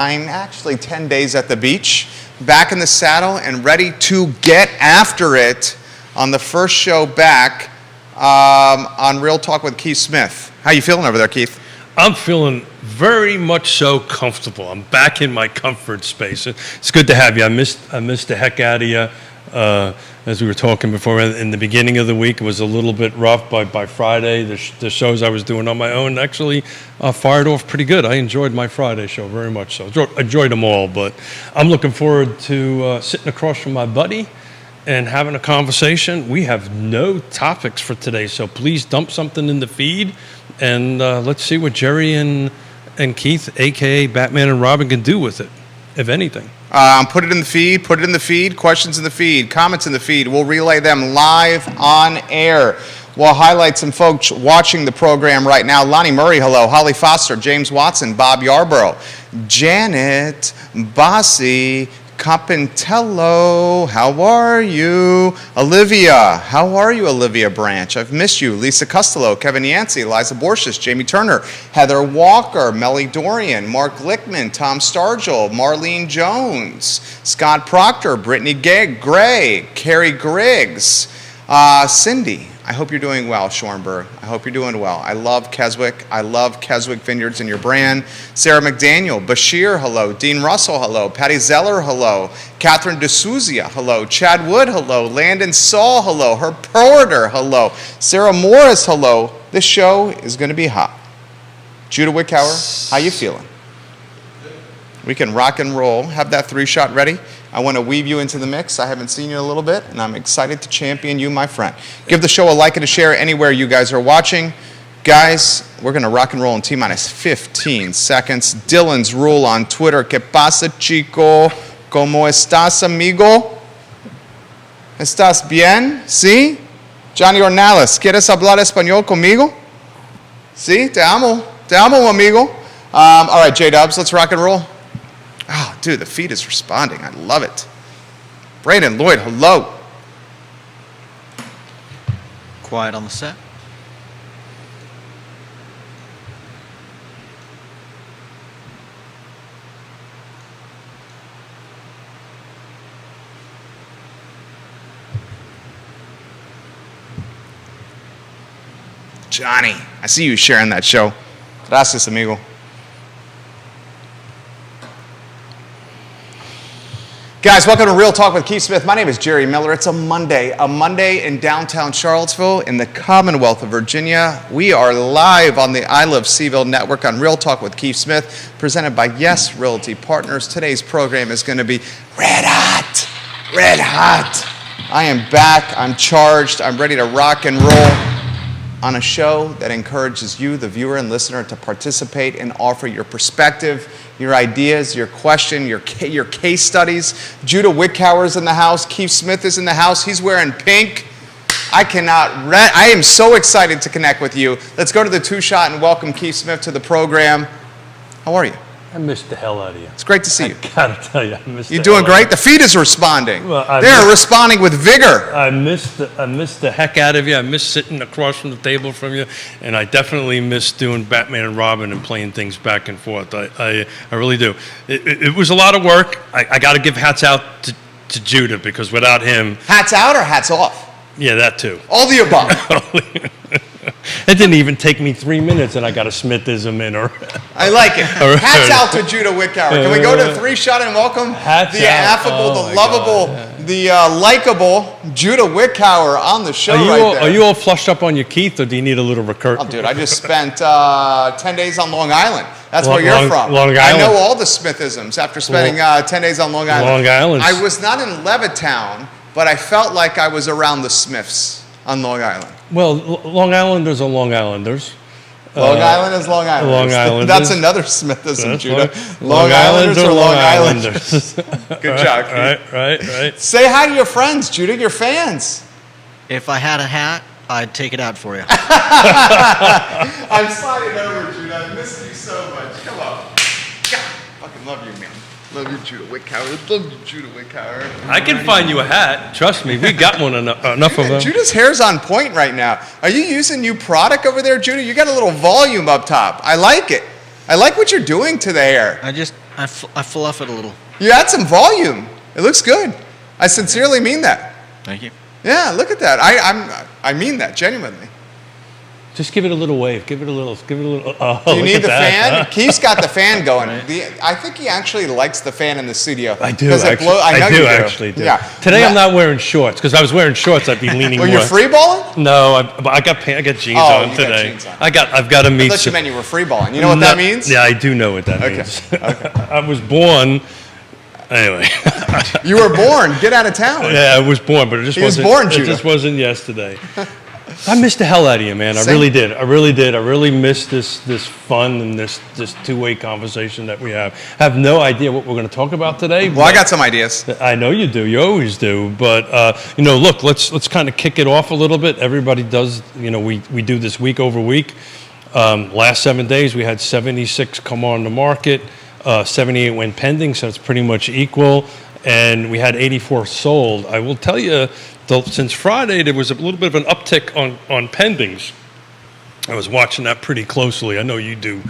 Actually 10 days at the beach, back in the saddle and ready to get after it on the first show back on Real Talk with Keith Smith. How you feeling over there, Keith? I'm feeling very much so comfortable. I'm back in my comfort space. It's good to have you. I missed the heck out of you. As we were talking before, in the beginning of the week, it was a little bit rough. By Friday, the shows I was doing on my own actually fired off pretty good. I enjoyed my Friday show very much so. Enjoyed them all, but I'm looking forward to sitting across from my buddy and having a conversation. We have no topics for today, so please dump something in the feed, and let's see what Jerry and Keith, a.k.a. Batman and Robin, can do with it, if anything. Put it in the feed, questions in the feed, comments in the feed. We'll relay them live on air. We'll highlight some folks watching the program right now. Lonnie Murray, hello. Holly Foster, James Watson, Bob Yarborough, Janet, Bossy, Capentello, how are you? Olivia, how are you, Olivia Branch? I've missed you. Lisa Costello, Kevin Yancey, Liza Borges, Jamie Turner, Heather Walker, Melly Dorian, Mark Lickman, Tom Stargell, Marlene Jones, Scott Proctor, Brittany Gray, Carrie Griggs, Cindy. I hope you're doing well, Schornberg. I hope you're doing well. I love Keswick. I love Keswick Vineyards and your brand. Sarah McDaniel, Bashir, hello. Dean Russell, hello. Patty Zeller, hello. Catherine D'Souza, hello. Chad Wood, hello. Landon Saul, hello. Herb Porter, hello. Sarah Morris, hello. This show is going to be hot. Judah Wickhauer, how you feeling? We can rock and roll. Have that 3-shot ready. I want to weave you into the mix. I haven't seen you in a little bit, and I'm excited to champion you, my friend. Give the show a like and a share anywhere you guys are watching. Guys, we're going to rock and roll in T-minus 15 seconds. Dylan's Rule on Twitter. ¿Qué pasa, chico? ¿Cómo estás, amigo? ¿Estás bien? ¿Sí? Johnny Ornales, ¿quieres hablar español conmigo? ¿Sí? Te amo, amigo. All right, J-Dubs, let's rock and roll. Oh, dude, the feed is responding. I love it. Brandon Lloyd, hello. Quiet on the set. Johnny, I see you sharing that show. Gracias, amigo. Guys, welcome to Real Talk with Keith Smith. My name is Jerry Miller. It's a Monday in downtown Charlottesville in the Commonwealth of Virginia. We are live on the I Love Seaville Network on Real Talk with Keith Smith, presented by Yes Realty Partners. Today's program is going to be red hot. I am back. I'm charged. I'm ready to rock and roll on a show that encourages you, the viewer and listener, to participate and offer your perspective, your ideas, your question, your case studies. Judah Wickhauer's in the house. Keith Smith is in the house. He's wearing pink. I am so excited to connect with you. Let's go to the 2-shot and welcome Keith Smith to the program. How are you? I missed the hell out of you. It's great to see you. I gotta tell you, I missed. You're doing great. The feed is responding. Well, They're responding with vigor. I missed the heck out of you. I missed sitting across from the table from you, and I definitely missed doing Batman and Robin and playing things back and forth. I really do. It was a lot of work. I got to give hats out to Judah, because without him, Hats out or hats off? yeah, that too. All the above. It didn't even take me 3 minutes, and I got a Smithism in. I like it. Hats out to Judah Wickhauer. Can we go to the 3-shot and welcome the affable, the lovable, the likable Judah Wickhauer on the show right there. Are you all flushed up on your Keith, or do you need a little recursion? Oh, dude, I just spent 10 days on Long Island. That's where you're from. Long Island. I know all the Smithisms after spending 10 days on Long Island. Long Island. I was not in Levittown, but I felt like I was around the Smiths on Long Island. Well, Long Islanders are Long Islanders. Long Island is Long Islanders. Long Islanders. That's another Smithism, Judah. Long Islanders are Long Islanders. Good job, Keith. Right. Say hi to your friends, Judah, your fans. If I had a hat, I'd take it out for you. I'm sliding over, Judah. I missed you so much. Come on. God, fucking love you, man. Love you, Judah Wickhauer. Love you, Judah Wickhauer. I can find you a hat. Trust me, we got one enough of them. Judah's hair's on point right now. Are you using new product over there, Judah? You got a little volume up top. I like it. I like what you're doing to the hair. I I fluff it a little. You add some volume. It looks good. I sincerely mean that. Thank you. Yeah, look at that. I mean that genuinely. Just give it a little wave. Give it a little. Oh, Do you look need at the that. fan? Keith's got the fan going. I think he actually likes the fan in the studio. I do. 'Cause it Actually, blow- I know you do. actually do. Yeah. Today I'm not wearing shorts because I was wearing shorts. I'd be leaning Well, more. you're free balling? No, I got jeans Oh, on you got today. jeans on. I've got to I meet. thought you meant you were free balling. You know what that means? Yeah, I do know what that Okay. means. I was born. Anyway, You were born. Get out of town. yeah, I was born, but it just He was wasn't. born, it Judah. just wasn't yesterday. I missed the hell out of you, man. I Same. really did. I really did. I really missed this fun and this two-way conversation that we have. I have no idea what we're going to talk about today. Well, I got some ideas. I know you do. You always do. But look, let's kind of kick it off a little bit. Everybody does. We do this week over week. Last 7 days, we had 76 come on the market, 78 went pending, so it's pretty much equal. And we had 84 sold. I will tell you, since Friday, there was a little bit of an uptick on pendings. I was watching that pretty closely. I know you do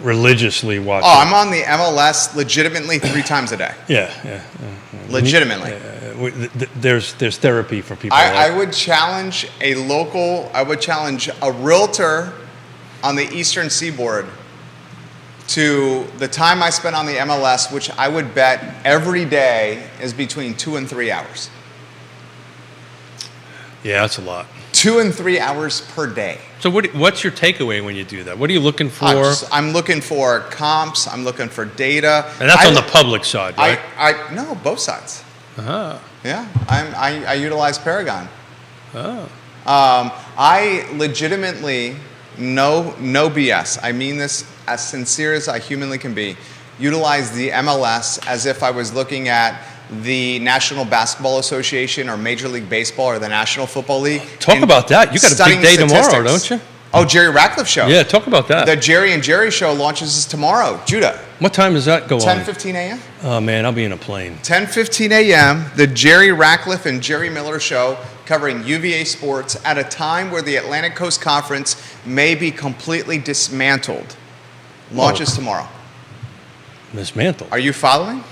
religiously watch Oh, it. I'm on the MLS legitimately 3 times a day. Yeah. Legitimately. There's therapy for people. I would challenge a realtor on the Eastern Seaboard to the time I spend on the MLS, which I would bet every day is between 2 and 3 hours. Yeah, that's a lot. 2 and 3 hours per day. So what's your takeaway when you do that? What are you looking for? I'm looking for comps. I'm looking for data. And that's on the public side, right? No, both sides. Uh-huh. Yeah, I utilize Paragon. Oh. I legitimately, no BS. I mean this as sincere as I humanly can be. Utilize the MLS as if I was looking at the National Basketball Association or Major League Baseball or the National Football League. Talk and about that. You got a studying big day tomorrow, statistics. don't you? Oh, Jerry Ratcliffe Show. Yeah, talk about that. The Jerry and Jerry Show launches tomorrow. Judah, What time does that go on? 10:15 a.m. Oh, man, I'll be in a plane. 10:15 a.m., the Jerry Ratcliffe and Jerry Miller Show covering UVA sports at a time where the Atlantic Coast Conference may be completely dismantled. Launches tomorrow. Dismantled. Are you following?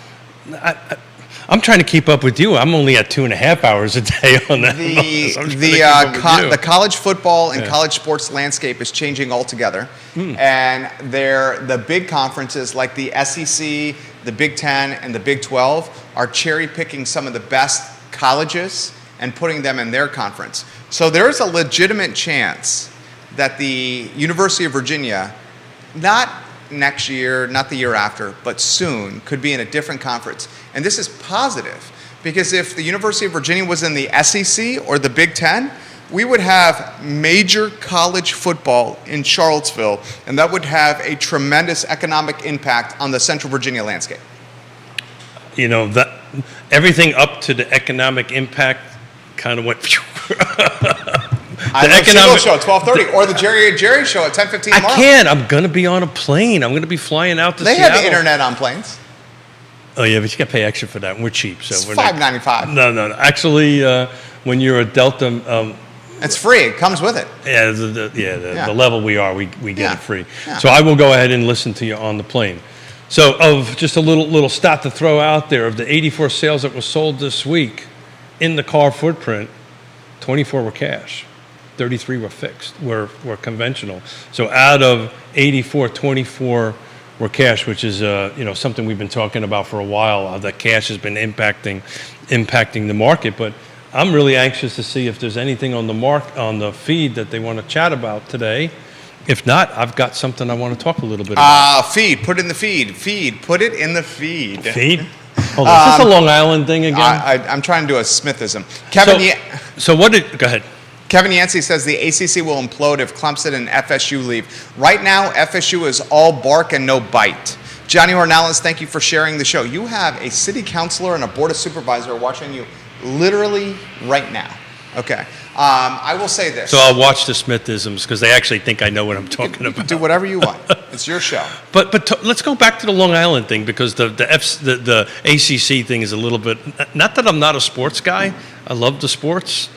I'm trying to keep up with you. I'm only at 2.5 hours a day on that. The college football and college sports landscape is changing altogether. And the big conferences like the SEC, the Big Ten, and the Big 12 are cherry picking some of the best colleges and putting them in their conference. So there's a legitimate chance that the University of Virginia, not next year, not the year after, but soon, could be in a different conference. And this is positive because if the University of Virginia was in the SEC or the Big Ten, we would have major college football in Charlottesville, and that would have a tremendous economic impact on the Central Virginia landscape. That everything up to the economic impact kind of went. The economic show at 12:30 or the Jerry and Jerry show at 10:15 tomorrow. I can't. I'm going to be on a plane. I'm going to be flying out to They Seattle. have internet on planes. Oh, yeah, but you got to pay extra for that. And we're cheap. So It's we're not- $5.95. No. Actually, when you're a Delta, It's free. It comes with it. yeah, the level we are, we get Yeah. it free. Yeah. So I will go ahead and listen to you on the plane. So of just a little stat to throw out there, of the 84 sales that were sold this week in the car footprint, 24 were cash. 33 were fixed, were conventional. So out of 84, 24 were cash, which is something we've been talking about for a while. That cash has been impacting the market. But I'm really anxious to see if there's anything on the feed that they want to chat about today. If not, I've got something I want to talk a little bit about. Feed. Put it in the feed. Feed. Put it in the feed. Feed? Hold on, is this a Long Island thing again? I'm trying to do a Smithism. Go ahead. Kevin Yancey says the ACC will implode if Clemson and FSU leave. Right now, FSU is all bark and no bite. Johnny Ornelas, thank you for sharing the show. You have a city councilor and a board of supervisor watching you literally right now. Okay. I will say this. So I'll watch the Smithisms because they actually think I know what I'm talking You can about. do whatever you want. It's your show. But let's go back to the Long Island thing because the ACC thing is a little bit. Not that I'm not a sports guy. I love the sports.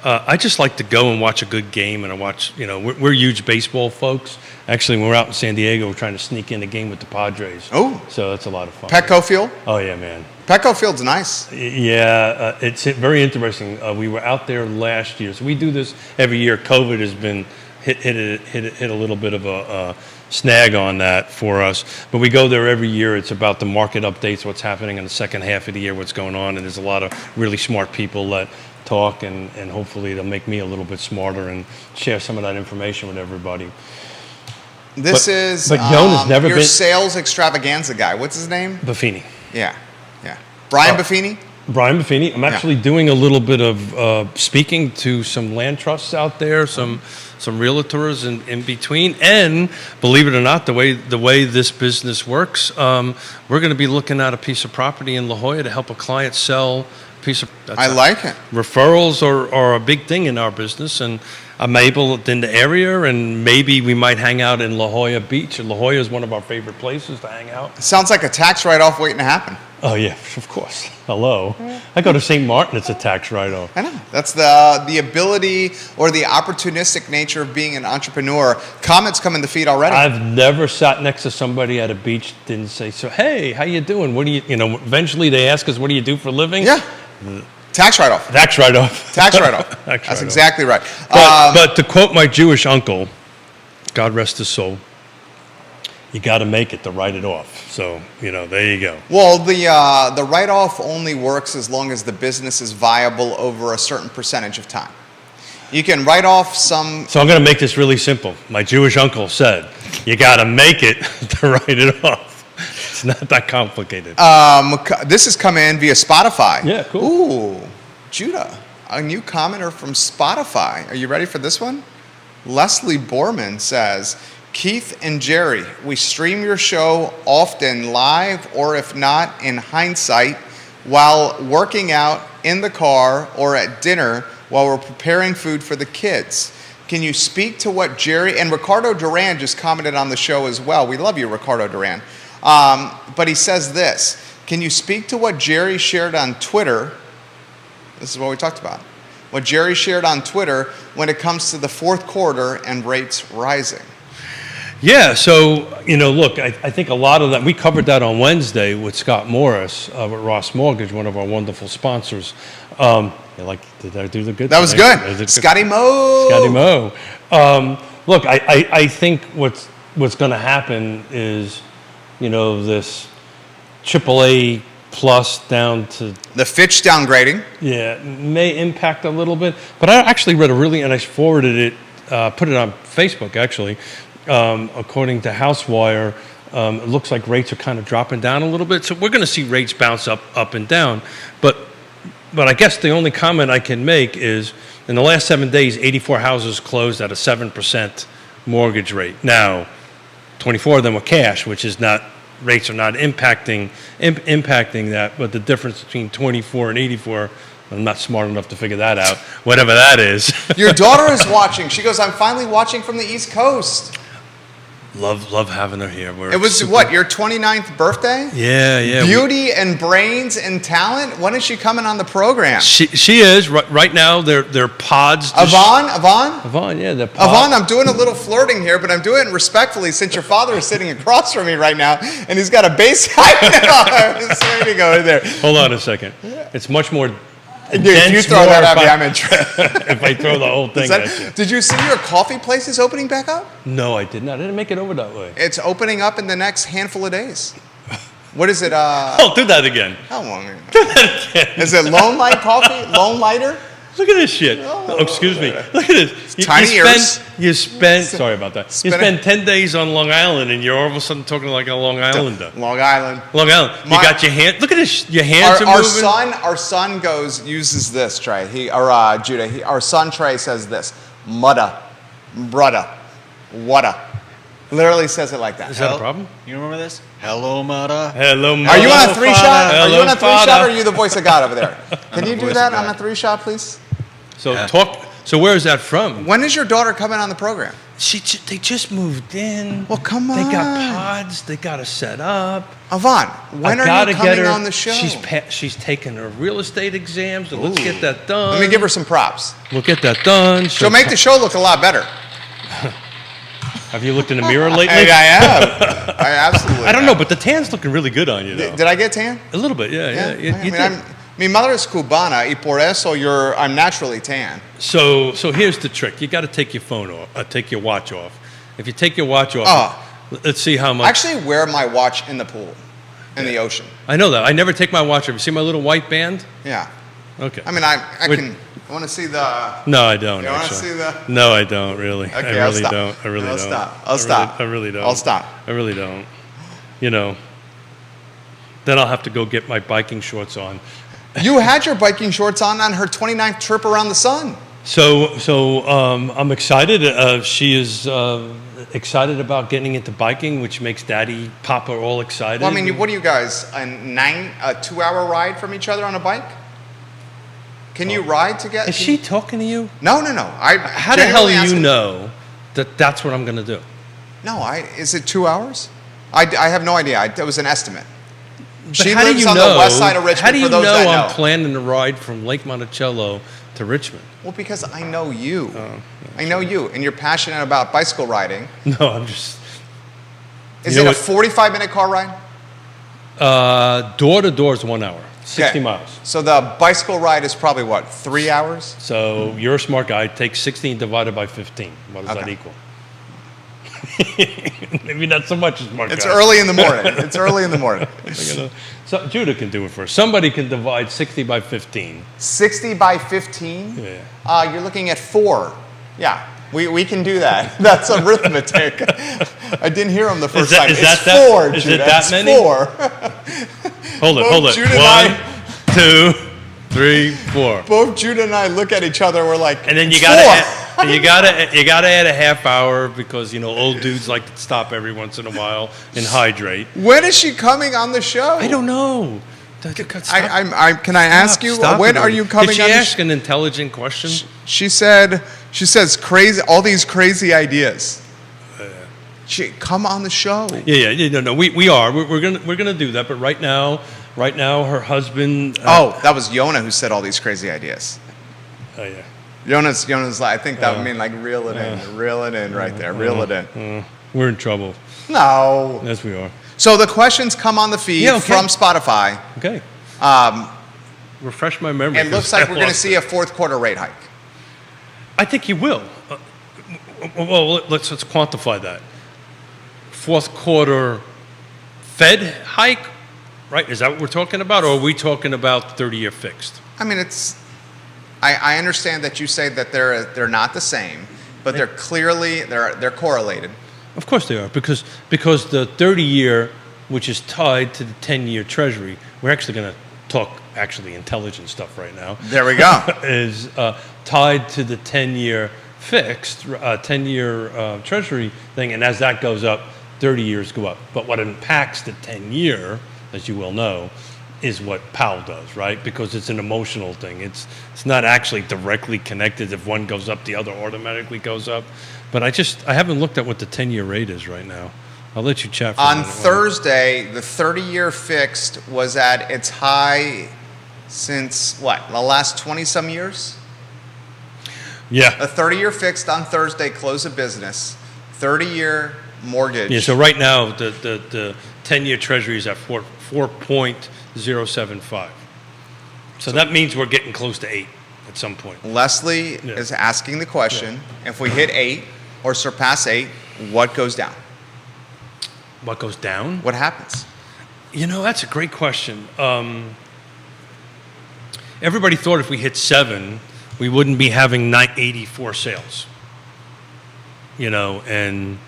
I just like to go and watch a good game, and I watch. We're huge baseball folks. Actually, when we're out in San Diego, we're trying to sneak in a game with the Padres. Oh. So that's a lot of fun. Petco Field? Oh yeah, man. Petco Field's nice. Yeah, it's very interesting. We were out there last year, so we do this every year. COVID has been hit a little bit of a snag on that for us, but we go there every year. It's about the market updates, what's happening in the second half of the year, what's going on, and there's a lot of really smart people that talk, and hopefully they'll make me a little bit smarter and share some of that information with everybody. This But- is but Joan has never your been- sales extravaganza guy. What's his name? Buffini. Yeah. Brian Buffini? Brian Buffini. I'm actually doing a little bit of speaking to some land trusts out there, some realtors in between, and believe it or not, the way this business works, we're going to be looking at a piece of property in La Jolla to help a client sell a piece of. I like it. Referrals are a big thing in our business, and I'm able in the area, and maybe we might hang out in La Jolla Beach. La Jolla is one of our favorite places to hang out. Sounds like a tax write-off waiting to happen. Oh yeah, of course. Hello. I go to St. Martin. It's a tax write-off. I know. That's the ability or the opportunistic nature of being an entrepreneur. Comments come in the feed already. I've never sat next to somebody at a beach didn't say, "So hey, how you doing? What do you?" Eventually they ask us, "What do you do for a living?" Yeah. Tax write-off. Tax write-off. Tax write-off. Tax That's write-off. exactly right. But to quote my Jewish uncle, God rest his soul, you got to make it to write it off. So there you go. Well, the write-off only works as long as the business is viable over a certain percentage of time. You can write off some. So I'm going to make this really simple. My Jewish uncle said, "You got to make it to write it off." It's not that complicated. This has come in via Spotify. Yeah, cool. Ooh, Judah, a new commenter from Spotify. Are you ready for this one? Leslie Borman says, Keith and Jerry, we stream your show often live, or if not, in hindsight, while working out, in the car, or at dinner while we're preparing food for the kids. Can you speak to what Jerry, and Ricardo Duran just commented on the show as well. We love you, Ricardo Duran. But he says this, can you speak to what Jerry shared on Twitter? This is what we talked about. What Jerry shared on Twitter when it comes to the fourth quarter and rates rising. Yeah, so, look, I think a lot of that, we covered that on Wednesday with Scott Morris with Ross Mortgage, one of our wonderful sponsors. Did I do the good? That was good. Scotty Moe. Scotty Moe. Look, I think what's going to happen is, this AAA plus down to the Fitch downgrading. Yeah, may impact a little bit. But I actually read and I forwarded it, put it on Facebook actually. According to HouseWire, it looks like rates are kind of dropping down a little bit. So we're going to see rates bounce up and down. But I guess the only comment I can make is in the last 7 days, 84 houses closed at a 7% mortgage rate. Now, 24 of them were cash, which is not, rates are not impacting that. But the difference between 24 and 84, I'm not smart enough to figure that out, whatever that is. Your daughter is watching. She goes, I'm finally watching from the East Coast. Love having her here. It was what, your 29th birthday? Yeah. Beauty and brains and talent. When is she coming on the program? She is right now. They're pods. Yvonne, yeah, they're pods. Yvonne, I'm doing a little flirting here, but I'm doing it respectfully since your father is sitting across from me right now, and he's got a bass. I know. Just ready to go in there. Hold on a second. It's much more. Dude, if you throw that at me, I'm interested. If I throw the whole thing at you. Did you see your coffee place is opening back up? No, I did not. I didn't make it over that way. It's opening up in the next handful of days. What is it? Oh, do that again. How long? Do that again. Is it Lone Light Coffee? Lone Lighter? Look at this shit. Oh, excuse me. Look at this. Tiny ears. You spend, sorry about that. You spend 10 days on Long Island and you're all of a sudden talking like a Long Islander. Long Island. Long Island. You got your hand, look at this, your hands are moving. Our son uses this, Trey. Judah. Our son Trey says this. Mutta, brudda, whata. Literally says it like that. Is that a problem? You remember this? Hello, Mata. Hello, Are you on a 3-shot? Are you on a 3-shot, Fada. or are you the voice of God over there? Can you do that on a 3-shot, please? So So where is that from? When is your daughter coming on the program? They just moved in. Well, come They got on. pods. They got to set up. Yvonne, when I are gotta you get coming her. on the show? She's taking her real estate exams. So let's Ooh. get that done. Let me give her some props. We'll get that done. She'll make the show look a lot better. Have you looked in the mirror lately? I have. I absolutely I don't have. know, but the tan's looking really good on you, though. Did I get tan? A little bit, yeah. You did. Mi madre es cubana y por eso I'm naturally tan. So here's the trick. You got to take your phone off, take your watch off. If you take your watch off, let's see how much. I actually wear my watch in the pool, in the ocean. I know that. I never take my watch off. You see my little white band? Yeah. Okay. I mean, I want to see the. No, I don't. You want to actually. see the? No, I don't really. Okay, I I'll really stop. don't. I really I'll don't. stop. I'll stop. I really don't. I'll stop. I really don't. You know. Then I'll have to go get my biking shorts on. You had your biking shorts on her 29th trip around the sun. So I'm excited. She is excited about getting into biking, which makes Daddy, Papa all excited. Well, I mean, what are you guys? A 2-hour ride from each other on a bike? Can you ride together? Is she talking to you? No. How the hell do you know that that's what I'm going to do? No, is it 2 hours? I have no idea. It was an estimate. But She how do lives you on know, the west side of Richmond. How do you for those know that I'm know. planning to ride from Lake Monticello to Richmond? Well, because I know you. Oh, I know you, and you're passionate about bicycle riding. No, I'm just... Is You it know a 45-minute car ride? Door to door is 1 hour, 60 Okay. miles. So the bicycle ride is probably, what, 3 hours? So you're a smart guy. Take 16 divided by 15. What does that Okay. equal? Maybe not so much a smart It's guy. early in the morning. It's early in the morning. So Judah can do it first. Somebody can divide 60 by 15. 60 by 15? Yeah. You're looking at 4. Yeah, we can do that. That's arithmetic. I didn't hear him the first time. Is It's that 4, is Judah. it that It's many? 4. Hold it, Both hold it. Judah and 1, 2, 3, 4. Both Judah and I look at each other. We're like, And then you "It's gotta 4." you gotta add a half hour because old dudes like to stop every once in a while and hydrate. When is she coming on the show? I don't know. Can I ask you, when are you coming Did she on the ask an intelligent question? She says crazy, all these crazy ideas. Come on the show. Yeah. No. We are. We're gonna do that. But right now, her husband. That was Yona who said all these crazy ideas. Oh yeah. Yona's like, I think that would mean like reel it in right there, reel it in. We're in trouble. No. Yes, we are. So the questions come on the feed Yeah, okay. from Spotify. Okay. Refresh my memory. And it looks like we're going to see a fourth quarter rate hike. I think you will. Well, let's quantify that. Fourth quarter Fed hike, right? Is that what we're talking about, or are we talking about 30-year fixed? I mean, I understand that you say that they're not the same, but they're clearly they're correlated. Of course they are, because the 30-year, which is tied to the 10-year Treasury, we're actually going to talk intelligent stuff right now. There we go. Is tied to the 10-year fixed, 10-year Treasury thing, and as that goes up, 30 years go up. But what impacts the 10-year, as you well know, is what Powell does, right? Because it's an emotional thing. It's not actually directly connected. If one goes up, the other automatically goes up. But I haven't looked at what the 10-year rate is right now. I'll let you chat for a On minute. Thursday, the 30-year fixed was at its high since what? The last 20-some years? Yeah. A 30-year fixed on Thursday close of business. 30-year mortgage. Yeah, so right now, the 10-year Treasury is at 4.075. So that means we're getting close to 8 at some point. Leslie is asking the question, if we hit 8 or surpass 8, what goes down? What goes down? What happens? That's a great question. Everybody thought if we hit 7, we wouldn't be having 84 sales. And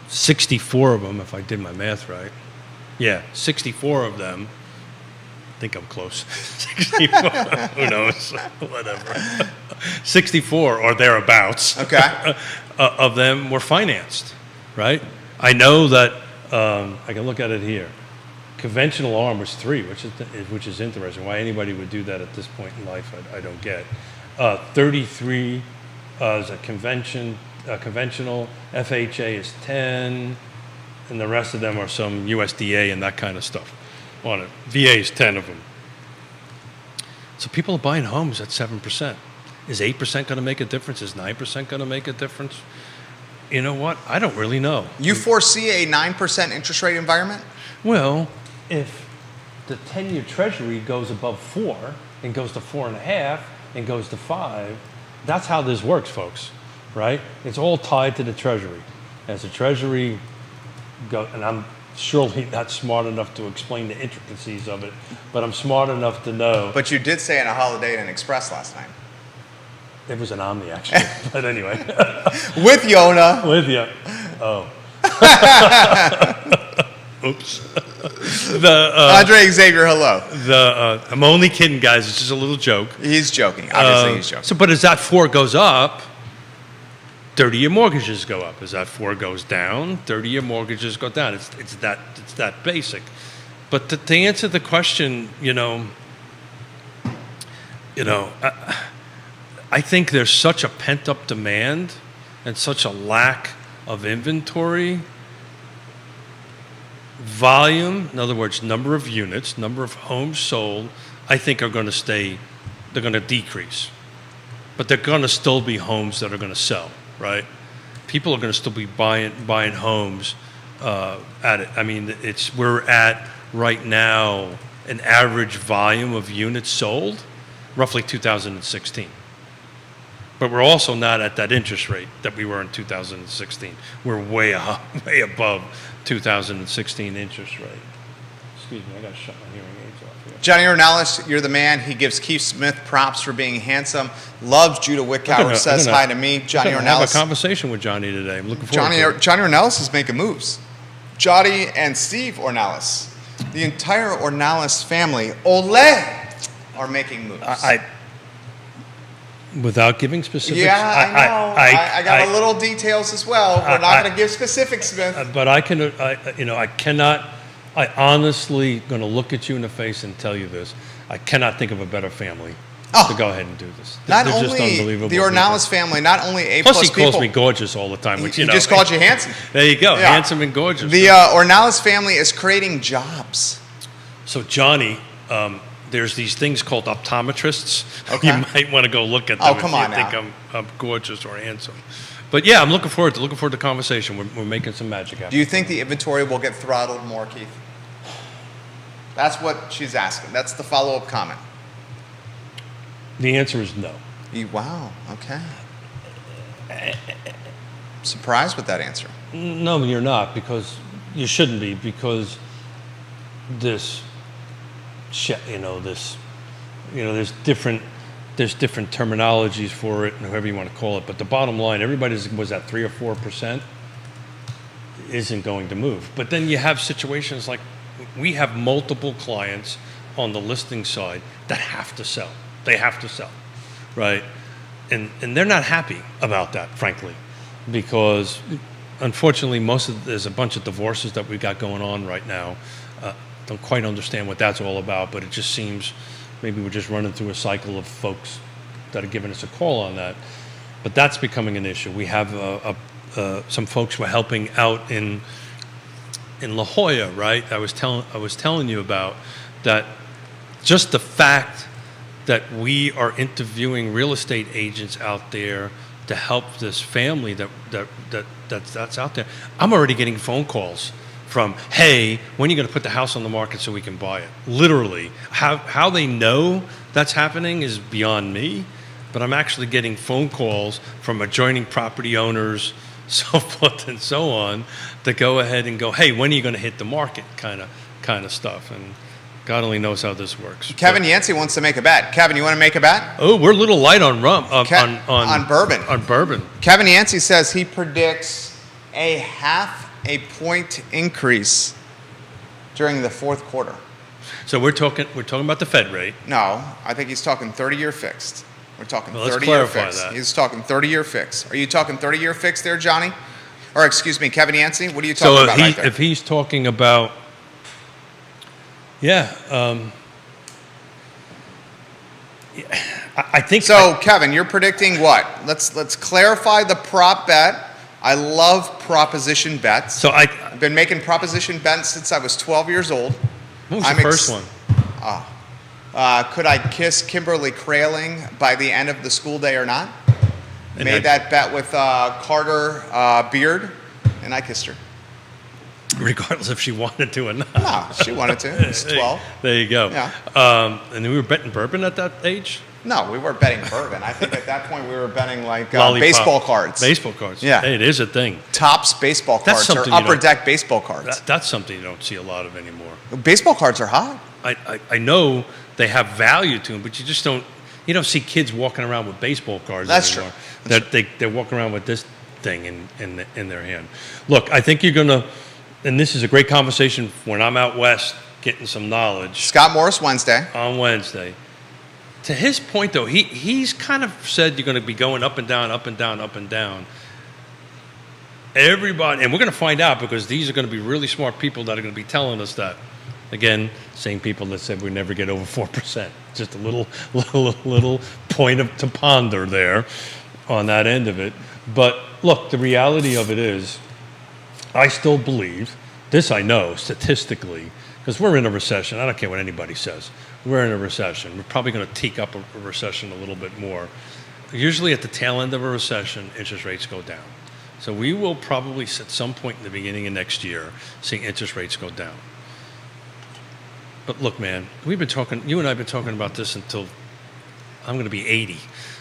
64 of them, if I did my math right. Yeah, 64 of them. I think I'm close. 64, who knows? Whatever. 64 or thereabouts. Okay. Of them were financed, right? I know that I can look at it here. Conventional arm was 3, which is interesting. Why anybody would do that at this point in life, I don't get. 33 is a conventional. FHA is 10, and the rest of them are some USDA and that kind of stuff on it. VA is 10 of them. So people are buying homes at 7%. Is 8% going to make a difference? Is 9% going to make a difference? You know what? I don't really know. You foresee a 9% interest rate environment? Well, if the 10-year Treasury goes above 4 and goes to 4.5 and goes to 5, that's how this works, folks, right? It's all tied to the Treasury. As the Treasury goes, and I'm surely not smart enough to explain the intricacies of it, but I'm smart enough to know. But you did say in a Holiday Inn Express last night. It was an Omni, actually. But anyway. With Yona. With you. Oh. Oops. Andre Xavier, hello. I'm only kidding, guys. It's just a little joke. He's joking. Obviously, he's joking. So, but as that 4 goes up, 30-year mortgages go up. As that 4 goes down, 30-year mortgages go down. It's that basic. But to answer the question, I think there's such a pent-up demand and such a lack of inventory. Volume, in other words, number of units, number of homes sold, I think are going to they're going to decrease. But they're going to still be homes that are going to sell, right? People are going to still be buying homes at it. I mean, we're at right now an average volume of units sold, roughly 2016. But we're also not at that interest rate that we were in 2016. We're way above 2016 interest rate. Excuse me, I got to shut my hearing aids off here. Johnny Ornelas, you're the man. He gives Keith Smith props for being handsome. Loves Judah Wickower. Says hi to me. Johnny I'm gonna have a Ornelas. conversation with Johnny today. I'm looking forward to it. Johnny Ornelas is making moves. Johnny and Steve Ornelas, the entire Ornelas family, are making moves. Without giving specifics. Yeah, I know. I got a little details as well. We're not going to give specifics, Smith. But I honestly going to look at you in the face and tell you this. I cannot think of a better family to go ahead and do this. Not They're just only unbelievable the Ornelas family, not only A+ Plus, he people. calls me gorgeous all the time, which He just called you handsome. There you go, Yeah. handsome and gorgeous. The Ornelas family is creating jobs. So Johnny, there's these things called optometrists. Okay. You might want to go look at them come if you on think now. I'm gorgeous or handsome. But yeah, I'm looking forward to the conversation. We're making some magic happen. Do you think the inventory will get throttled more, Keith? That's what she's asking. That's the follow-up comment. The answer is no. Wow, okay. Surprised with that answer. No, you're not, because you shouldn't be, because there's different terminologies for it, and however you want to call it. But the bottom line, everybody was at 3 or 4%, isn't going to move. But then you have situations like we have multiple clients on the listing side that have to sell. They have to sell, right? And they're not happy about that, frankly, because unfortunately there's a bunch of divorces that we got going on right now. Don't quite understand what that's all about, but it just seems maybe we're just running through a cycle of folks that are giving us a call on that. But that's becoming an issue. We have some folks we're helping out in La Jolla, right? I was telling you about that. Just the fact that we are interviewing real estate agents out there to help this family that's out there. I'm already getting phone calls from, hey, when are you going to put the house on the market so we can buy it? Literally. How they know that's happening is beyond me, but I'm actually getting phone calls from adjoining property owners, so forth and so on, to go ahead and go, hey, when are you going to hit the market kind of stuff. And God only knows how this works. Kevin Yancey wants to make a bet. Kevin, you want to make a bet? Oh, we're a little light on rum. On bourbon. On bourbon. Kevin Yancey says he predicts a 0.5 point increase during the fourth quarter. So we're talking about the Fed rate. No, I think he's talking 30-year fixed. We're talking Well, let's 30-year clarify fixed. that. He's talking 30-year fixed. Are you talking 30-year fixed there, Johnny? Or excuse me, Kevin Yancey? What are you talking about right there? If he's talking about, I think So, Kevin, you're predicting what? Let's clarify the prop bet. I love proposition bets. So I've been making proposition bets since I was 12 years old. what was I'm the first one? Could I kiss Kimberly Kraling by the end of the school day or not? And Made that bet with Carter Beard, and I kissed her. Regardless if she wanted to or not. No, she wanted to. It's 12. There you go. Yeah. And we were betting bourbon at that age? No, we weren't betting bourbon. I think at that point we were betting like Lollipop. baseball cards. Baseball cards. Yeah. Hey, it is a thing. Tops baseball That's cards or something you upper don't- deck baseball cards. That's something you don't see a lot of anymore. Baseball cards are hot. I know they have value to them, but you don't see kids walking around with baseball cards That's anymore. true. They're walking around with this thing in their hand. Look, I think you're going to, and this is a great conversation when I'm out west getting some knowledge Scott Morris Wednesday. on Wednesday. To his point, though, he's kind of said you're going to be going up and down, up and down, up and down. Everybody, and we're going to find out because these are going to be really smart people that are going to be telling us that. Again, same people that said we never get over 4%. Just a little point to ponder there on that end of it. But look, the reality of it is, I still believe, this I know statistically, because we're in a recession. I don't care what anybody says. We're in a recession. We're probably going to teak up a recession a little bit more. Usually at the tail end of a recession, interest rates go down. So we will probably, at some point in the beginning of next year, see interest rates go down. But look, man, you and I have been talking about this until I'm going to be 80.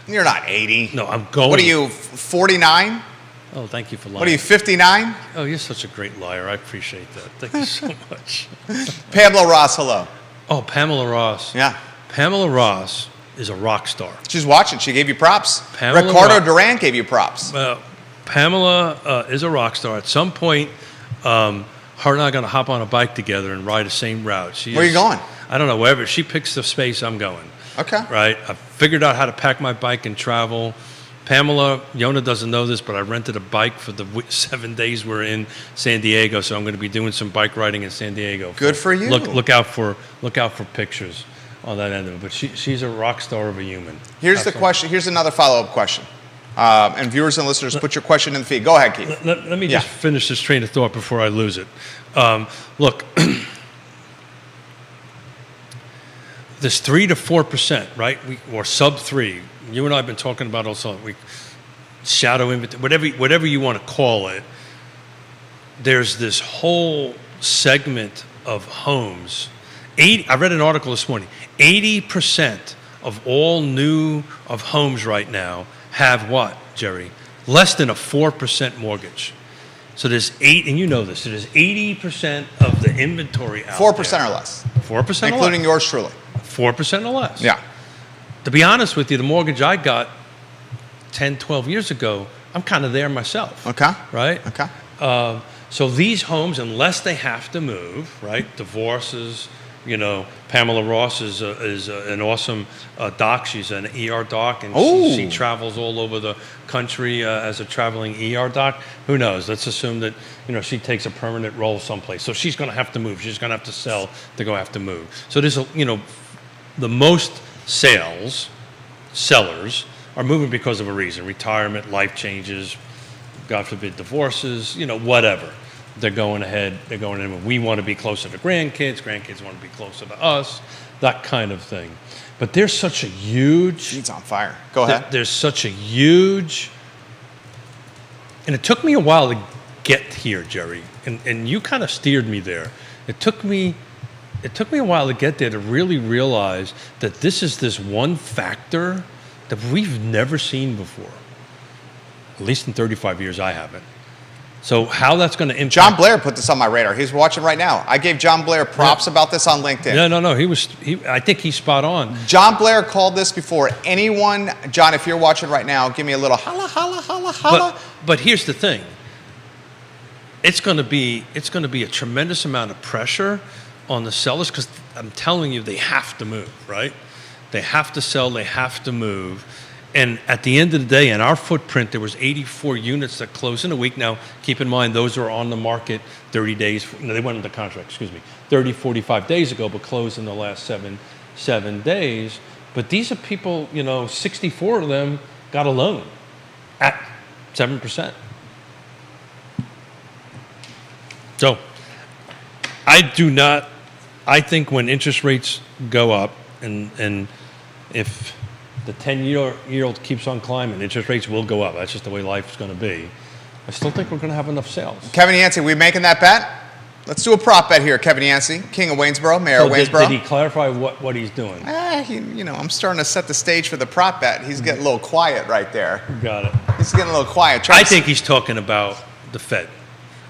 You're not 80. No, I'm going. What are you, 49? Oh, thank you for lying. What are you, 59? Oh, you're such a great liar. I appreciate that. Thank you so much. Pamela Ross, hello. Oh, Pamela Ross. Yeah. Pamela Ross is a rock star. She's watching. She gave you props. Pamela Ricardo Ross. Durant gave you props. Pamela is a rock star. At some point, her and I are going to hop on a bike together and ride the same route. Where are you going? I don't know. Wherever she picks the space, I'm going. Okay. Right? I figured out how to pack my bike and travel. Pamela, Yona doesn't know this, but I rented a bike for the 7 days we're in San Diego, so I'm going to be doing some bike riding in San Diego. Good for you. Look out for pictures on that end of it. But she's a rock star of a human. Here's the question. Here's another follow-up question. And viewers and listeners, put your question in the feed. Go ahead, Keith. Let me just finish this train of thought before I lose it. Look, this 3 to 4%, right? Or sub 3. You and I have been talking about also shadow inventory, whatever you want to call it. There's this whole segment of homes. I read an article this morning. 80% of all new of homes right now have what, Jerry? Less than a 4% mortgage. So there's and you know this, so there's 80% of the inventory out 4% there. or less. 4% Including or yours truly. less. 4% or less. Yeah. To be honest with you, the mortgage I got 10, 12 years ago, I'm kind of there myself. Okay. Right? Okay. So these homes, unless they have to move, right? Divorces, Pamela Ross is an awesome doc. She's an ER doc, and she travels all over the country as a traveling ER doc. Who knows? Let's assume that she takes a permanent role someplace. So she's going to have to move. She's going to have to sell to go have to move. So there's the most sellers are moving because of a reason: retirement, life changes, God forbid, divorces. Whatever. They're going ahead. They're going in. We want to be closer to grandkids. Grandkids want to be closer to us. That kind of thing. But there's such a huge. She's on fire. Go ahead. There's such a huge. And it took me a while to get here, Jerry. And you kind of steered me there. It took me a while to get there to really realize that this is this one factor that we've never seen before. At least in 35 years, I haven't. So how that's going to impact... John Blair put this on my radar. He's watching right now. I gave John Blair props about this on LinkedIn. Yeah, no. I think he's spot on. John Blair called this before anyone. John, if you're watching right now, give me a little holla, holla, holla, holla. But here's the thing. It's going to be a tremendous amount of pressure on the sellers because I'm telling you, they have to move, right? They have to sell. They have to move. And at the end of the day, in our footprint, there was 84 units that closed in a week. Now, keep in mind, those are on the market 30 days. No, they went into contract, 30, 45 days ago, but closed in the last seven days. But these are people, 64 of them got a loan at 7%. So I think when interest rates go up and if the 10-year-old keeps on climbing, interest rates will go up. That's just the way life's going to be. I still think we're going to have enough sales. Kevin Yancey, we making that bet? Let's do a prop bet here, Kevin Yancey, King of Waynesboro, Mayor of Waynesboro. Did he clarify what he's doing? I'm starting to set the stage for the prop bet. He's getting a little quiet right there. Got it. He's getting a little quiet. I think he's talking about the Fed.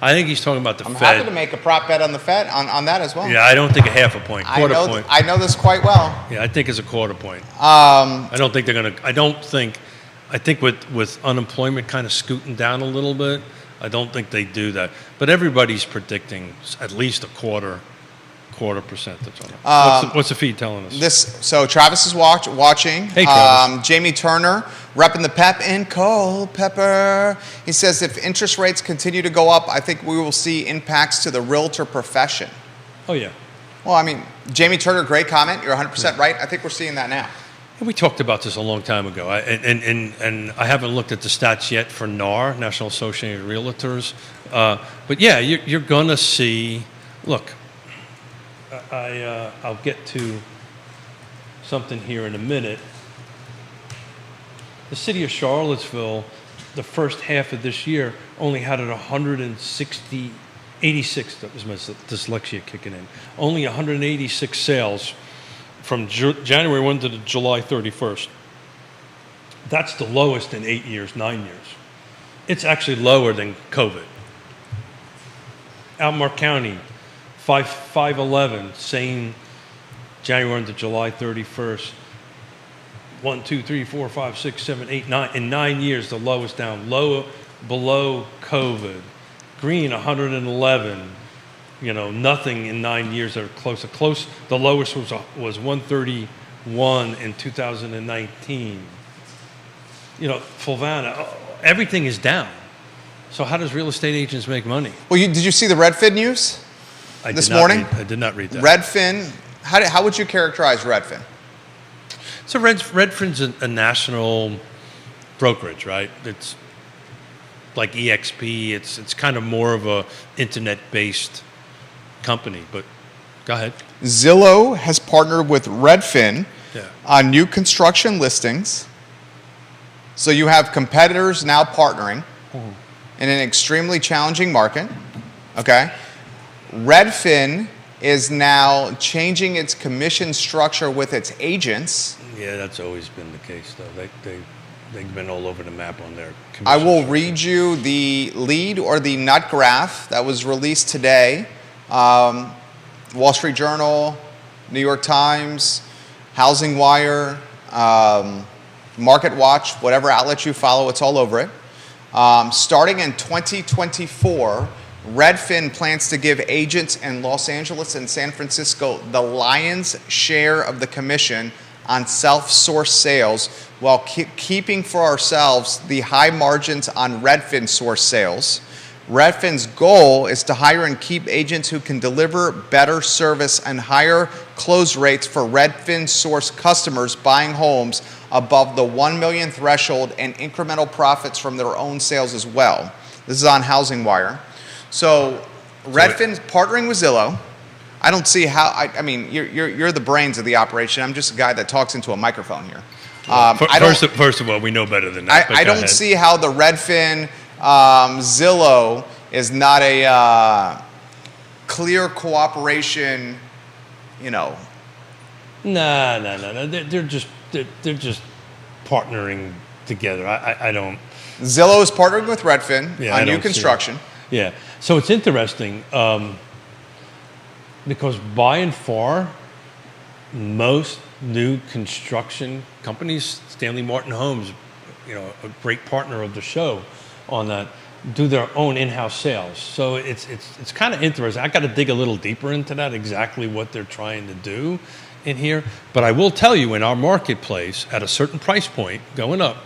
I think he's talking about the I'm Fed. happy to make a prop bet on the Fed, on that as well. Yeah, I don't think a half a point, quarter point. I know this quite well. Yeah, I think it's a quarter point. Um, I don't think they're going to, I think with unemployment kind of scooting down a little bit, I don't think they do that. But everybody's predicting at least a quarter percentage on it. What's the feed telling us? So Travis is watching. Hey, Travis. Jamie Turner, repping the pep in Culpeper. He says if interest rates continue to go up, I think we will see impacts to the realtor profession. Oh, yeah. Well, I mean, Jamie Turner, great comment. You're 100% right. I think we're seeing that now. We talked about this a long time ago, and I haven't looked at the stats yet for NAR, National Association of Realtors. But yeah, you're going to see. Look, I'll get to something here in a minute. The city of Charlottesville, the first half of this year, only had 86. That was my dyslexia kicking in. Only 186 sales. From January 1 to July 31st. That's the lowest in 9 years. It's actually lower than COVID. Albemarle County, 511, same January 1 to July 31st. 1, 2, 3, 4, 5, 6, 7, 8, 9. In 9 years, the lowest down, below COVID. Green, 111. Nothing in 9 years that are close. The lowest was 131 in 2019. Fulvana, everything is down. So how does real estate agents make money? Well, did you see the Redfin news this morning? I did not read that. Redfin, how would you characterize Redfin? So Redfin's a national brokerage, right? It's like EXP. It's kind of more of a internet-based company, but go ahead. Zillow has partnered with Redfin on new construction listings. So you have competitors now partnering in an extremely challenging market. Okay. Redfin is now changing its commission structure with its agents. Yeah, that's always been the case, though. They've been all over the map on their commission I will structure. read you the lead or the nut graph that was released today. Wall Street Journal, New York Times, Housing Wire, Market Watch, whatever outlet you follow, it's all over it. Starting in 2024, Redfin plans to give agents in Los Angeles and San Francisco the lion's share of the commission on self-sourced sales while keeping for ourselves the high margins on Redfin-sourced sales. Redfin's goal is to hire and keep agents who can deliver better service and higher close rates for Redfin-sourced customers buying homes above the 1 million threshold and incremental profits from their own sales as well. This is on Housing Wire. So Redfin's partnering with Zillow. I don't see how. I mean, you're the brains of the operation. I'm just a guy that talks into a microphone here. First of all, we know better than that. I don't see how the Redfin Zillow is not a clear cooperation. No. They're just partnering together. I don't. Zillow is partnering with Redfin on new construction. Yeah. So it's interesting because by and far, most new construction companies, Stanley Martin Homes, a great partner of the show on that, do their own in-house sales. So it's kind of interesting. I got to dig a little deeper into that, exactly what they're trying to do in here. But I will tell you, in our marketplace, at a certain price point, going up,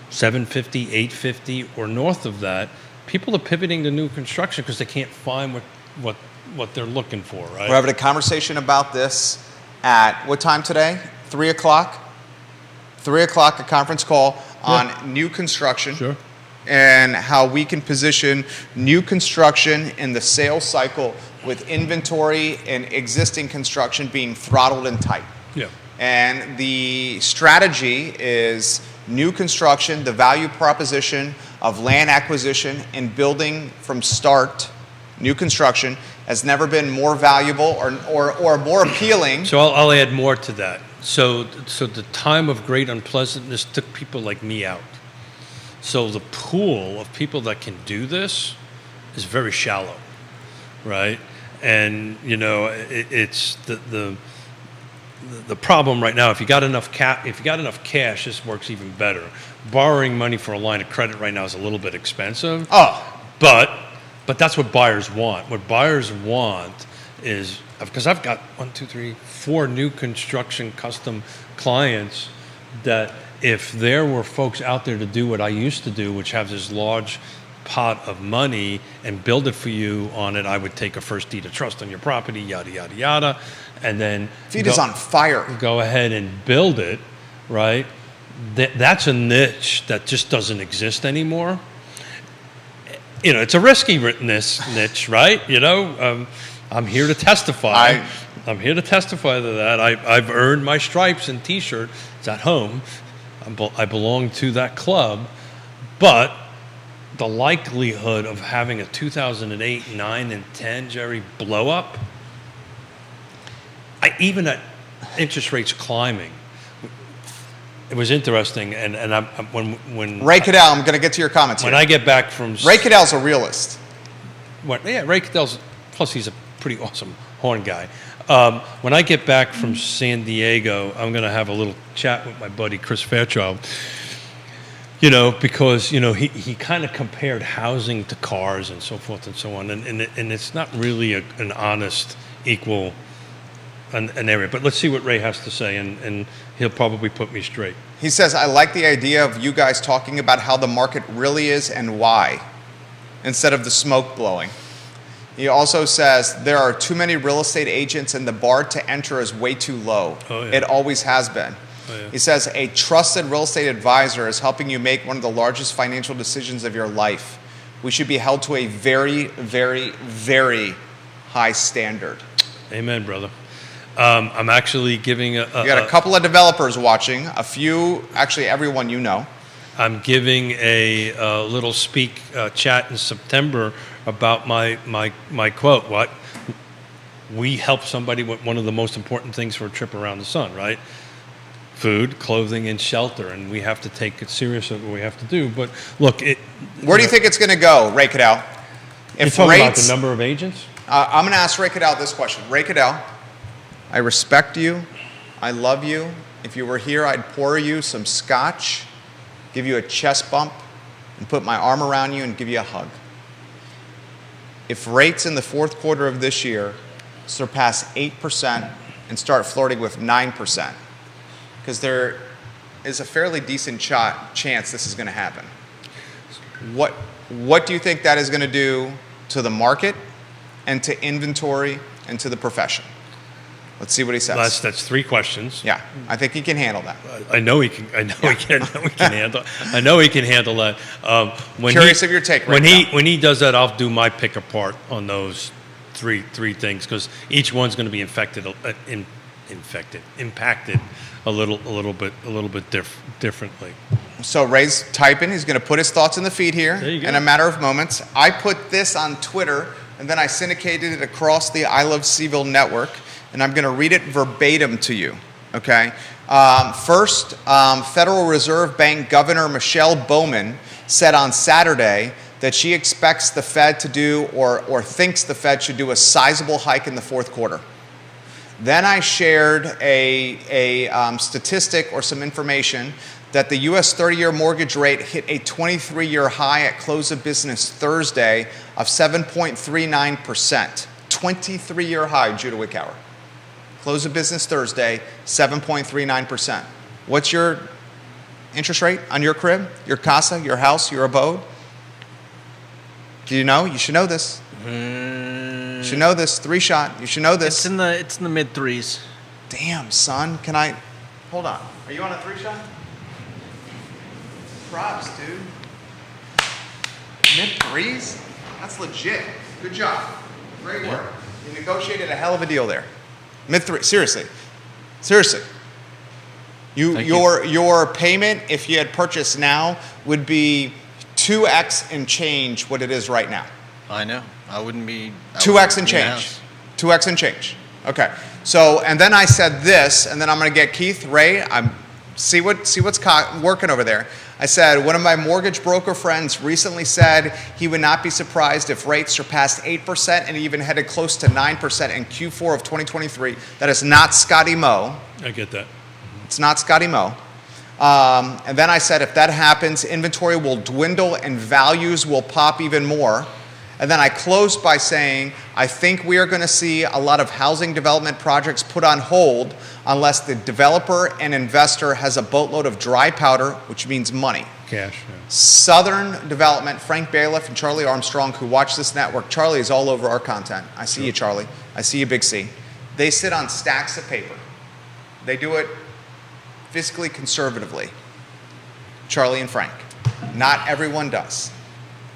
$750, $850, or north of that, people are pivoting to new construction because they can't find what they're looking for, right? We're having a conversation about this at what time today? 3 o'clock 3 o'clock, a conference call on new construction. Sure. And how we can position new construction in the sales cycle with inventory and existing construction being throttled and tight. Yeah. And the strategy is new construction, the value proposition of land acquisition and building from start, new construction, has never been more valuable or more appealing. So I'll add more to that. So the time of great unpleasantness took people like me out. So the pool of people that can do this is very shallow, right? And it's the problem right now. If you got enough cash, this works even better. Borrowing money for a line of credit right now is a little bit expensive. But that's what buyers want. What buyers want is, because I've got 4 new construction custom clients that if there were folks out there to do what I used to do, which have this large pot of money and build it for you on it, I would take a first deed of trust on your property, yada, yada, yada, and then Feed is on fire. Go ahead and build it, right? That's a niche that just doesn't exist anymore. It's a risky niche, right? I'm here to testify. I'm here to testify to that. I've earned my stripes and T-shirt. It's at home. I belong to that club, but the likelihood of having a 2008, 9, and 10, Jerry, blow up, even at interest rates climbing, it was interesting. And when Ray Cadell, I'm going to get to your comments when here. I get back from Ray Cadell's a realist. Ray Cadell's, plus he's a pretty awesome horn guy. When I get back from San Diego, I'm going to have a little chat with my buddy Chris Fairchild, because, he kind of compared housing to cars and so forth and so on. And it's not really an honest, equal an area. But let's see what Ray has to say, and he'll probably put me straight. He says, I like the idea of you guys talking about how the market really is and why, instead of the smoke blowing. He also says, there are too many real estate agents and the bar to enter is way too low. Oh, yeah. It always has been. Oh, yeah. He says, a trusted real estate advisor is helping you make one of the largest financial decisions of your life. We should be held to a very, very, very high standard. Amen, brother. I'm actually giving You got a couple of developers watching, a few, actually everyone you know. I'm giving a little chat in September about my quote. What? We help somebody with one of the most important things for a trip around the sun, right? Food, clothing, and shelter, and we have to take it serious at what we have to do. But look, where do you think it's going to go, Ray Cadell? You're talking about the number of agents? I'm going to ask Ray Cadell this question. Ray Cadell, I respect you. I love you. If you were here, I'd pour you some scotch, give you a chest bump, and put my arm around you and give you a hug. If rates in the fourth quarter of this year surpass 8% and start flirting with 9%, because there is a fairly decent chance this is going to happen, what do you think that is going to do to the market and to inventory and to the profession? Let's see what he says. That's 3 questions. Yeah, I think he can handle that. I know he can. I know he can handle. I know he can handle that. Curious of your take. When he does that, I'll do my pick apart on those three things, because each one's going to be impacted a little bit differently. So Ray's typing. He's going to put his thoughts in the feed here There you go. in a matter of moments. I put this on Twitter, and then I syndicated it across the I Love Seville network, and I'm going to read it verbatim to you, okay? First, Federal Reserve Bank Governor Michelle Bowman said on Saturday that she expects the Fed to do, or thinks the Fed should do, a sizable hike in the fourth quarter. Then I shared a statistic or some information that the U.S. 30-year mortgage rate hit a 23-year high at close of business Thursday of 7.39%. 23-year high, Judah Wickower. Close of business Thursday, 7.39%. What's your interest rate on your crib, your casa, your house, your abode? Do you know? You should know this. You should know this. 3-shot. You should know this. It's in the mid 3s. Damn, son. Can I? Hold on. Are you on a 3-shot? props, dude. Mid threes? That's legit. Good job. Great work. You negotiated a hell of a deal there. Mid three. Seriously. Seriously. Thank Your payment, if you had purchased now, would be 2x and change what it is right now. I know. I wouldn't be. 2x and change. 2x and change. Okay. So, and then I said this, and then I'm going to get Keith, Ray. See what's working over there. I said one of my mortgage broker friends recently said he would not be surprised if rates surpassed 8% and even headed close to 9% in Q4 of 2023. That is not Scotty Moe. I get that. It's not Scotty Moe. And then I said if that happens, inventory will dwindle and values will pop even more. And then I closed by saying, I think we are going to see a lot of housing development projects put on hold unless the developer and investor has a boatload of dry powder, which means money. Cash. Yeah. Southern Development, Frank Bailiff and Charlie Armstrong, who watch this network. Charlie is all over our content. I see you, Charlie. I see you, Big C. They sit on stacks of paper. They do it fiscally conservatively. Charlie and Frank. Not everyone does.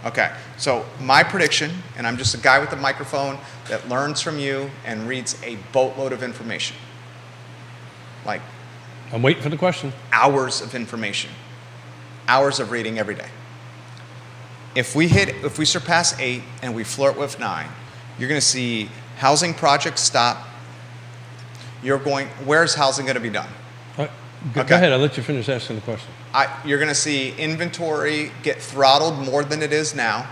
Okay, so my prediction, and I'm just a guy with a microphone that learns from you and reads a boatload of information. Like I'm waiting for the question. hours of information. Hours of reading every day. If we surpass 8 and we flirt with 9, you're going to see housing projects stop. Where's housing going to be done? Go ahead. I'll let you finish asking the question. You're going to see inventory get throttled more than it is now.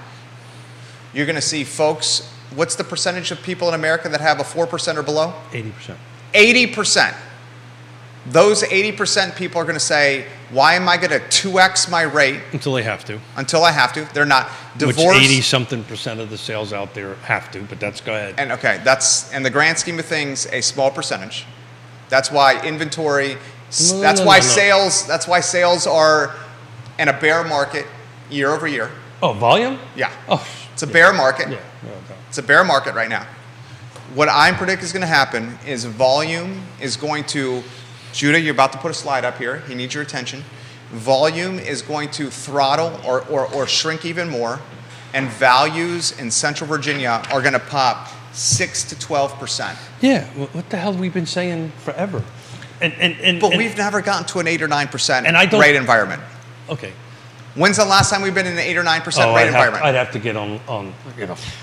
You're going to see folks, what's the percentage of people in America that have a 4% or below? 80%. 80%. Those 80% people are going to say, why am I going to 2x my rate? Until they have to. Until I have to. They're not. Which Divorce. 80-something% of the sales out there have to, but go ahead. And okay, that's, in the grand scheme of things, a small percentage. That's why inventory, that's why sales are in a bear market year over year. Oh, volume? Yeah. Oh, It's a bear market. yeah. Okay. It's a bear market right now. What I predict is going to happen is volume is going to, Judah, you're about to put a slide up here. He needs your attention. Volume is going to throttle or shrink even more, and values in Central Virginia are going to pop 6 to 12%. Yeah. What the hell have we been saying forever? But we've never gotten to an 8 or 9% And I don't- rate environment. Okay. When's the last time we've been in an 8 or 9% rate environment? I'd have to get on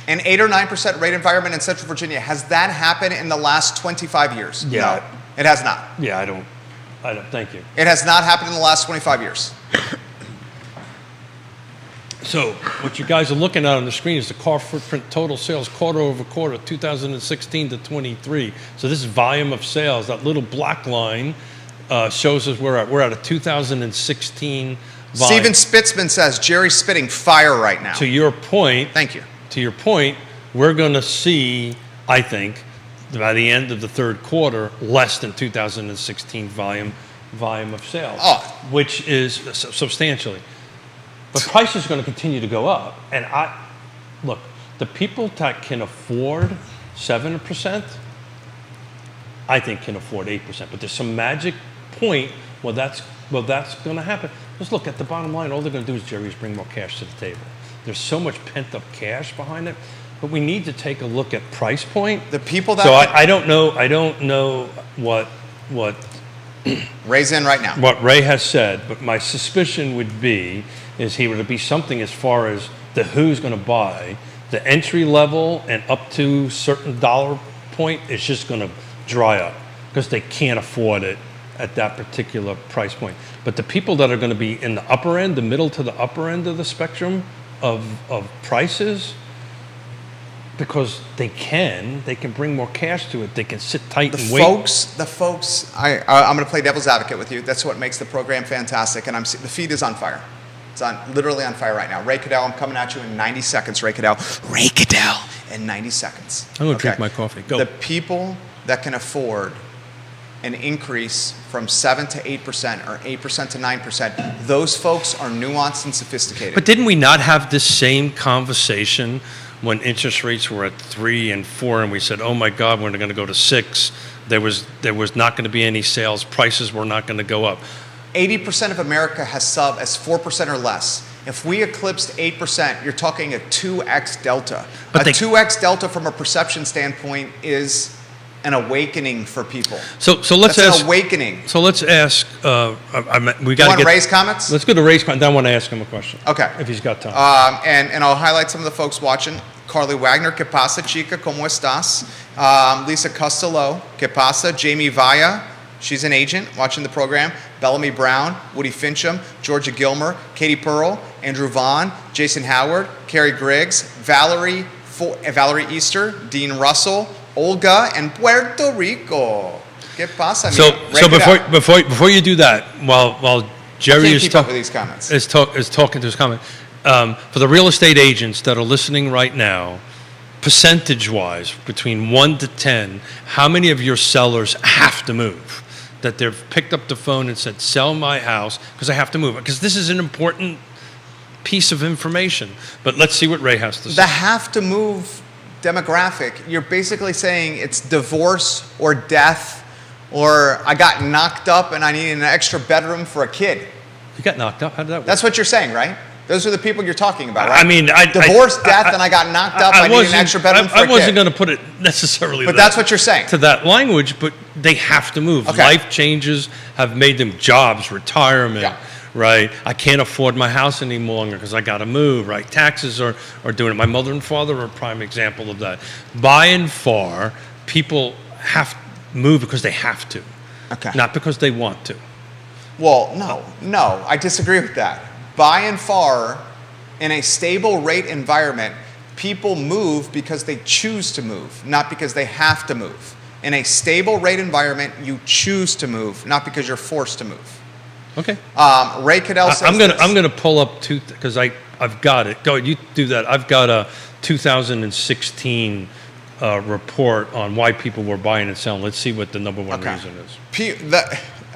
An 8 or 9% rate environment in Central Virginia, has that happened in the last 25 years? Yeah. No, it has not. Yeah, I don't, thank you. It has not happened in the last 25 years. So what you guys are looking at on the screen is the car footprint total sales quarter over quarter, 2016 to 23. So this is volume of sales. That little black line shows us we're at a 2016 volume. Steven Spitzman says, Jerry's spitting fire right now. To your point, Thank you. to your point, we're going to see, I think, by the end of the third quarter, less than 2016 volume of sales, which is substantially. But price is going to continue to go up. And look, the people that can afford 7%, I think can afford 8%. But there's some magic point where that's going to happen. Just look at the bottom line. All they're going to do is, Jerry, is bring more cash to the table. There's so much pent-up cash behind it. But we need to take a look at price point. The people that... So I don't know what Ray's in right now. What Ray has said, but my suspicion would be is he would be something as far as the who's going to buy. The entry level and up to certain dollar point is just going to dry up because they can't afford it at that particular price point. But the people that are going to be in the upper end, the middle to the upper end of the spectrum of prices, because they can bring more cash to it. They can sit tight and wait. The folks, I'm going to play devil's advocate with you. That's what makes the program fantastic. And the feed is on fire. It's literally on fire right now. Ray Cadell, I'm coming at you in 90 seconds, Ray Cadell. Ray Cadell in 90 seconds. I'm going to drink my coffee. Go. The people that can afford an increase from 7 to 8% or 8% to 9%, those folks are nuanced and sophisticated. But didn't we not have this same conversation when interest rates were at 3 and 4 and we said, oh my God, we're going to go to 6. There was not going to be any sales. Prices were not going to go up. 80% of America has sub as 4% or less. If we eclipsed 8%, you're talking a 2x delta. But a 2x delta from a perception standpoint is an awakening for people. So let's That's ask. an awakening. So let's ask. We got You to want get. Ray's comments? Let's go to Ray's comment. Then I want to ask him a question. Okay. If he's got time. And I'll highlight some of the folks watching. Carly Wagner, ¿Qué pasa, chica? ¿Cómo estás? Lisa Costello, ¿Qué pasa? Jamie Vaya, she's an agent watching the program. Bellamy Brown, Woody Fincham, Georgia Gilmer, Katie Pearl, Andrew Vaughn, Jason Howard, Carrie Griggs, Valerie Easter, Dean Russell, Olga, and Puerto Rico. ¿Qué pasa? So before you do that, while Jerry Can't is keep up with these comments. talking to his comment, for the real estate agents that are listening right now, percentage-wise, between 1 to 10, how many of your sellers have to move? That they've picked up the phone and said, "Sell my house because I have to move." Because this is an important piece of information. But let's see what Ray has to say. The have to move demographic, you're basically saying it's divorce or death, or I got knocked up and I need an extra bedroom for a kid. You got knocked up. How did that work? That's what you're saying, right? Those are the people you're talking about, right? I mean, divorce, death, and I got knocked up. I need an extra bedroom for a kid. I wasn't going to put it necessarily. But that's what you're saying. To that language, but they have to move. Okay. Life changes have made them jobs, retirement, Yeah. right? I can't afford my house any longer because I got to move, right? Taxes are doing it. My mother and father are a prime example of that. By and far, people have to move because they have to, Okay. not because they want to. Well, no, I disagree with that. By and far, in a stable rate environment, people move because they choose to move, not because they have to move. In a stable rate environment, you choose to move, not because you're forced to move. Okay. Ray Cadell says I'm this. gonna pull up because I've got it. Go, you do that. I've got a 2016 report on why people were buying and selling. Let's see what the number one reason is.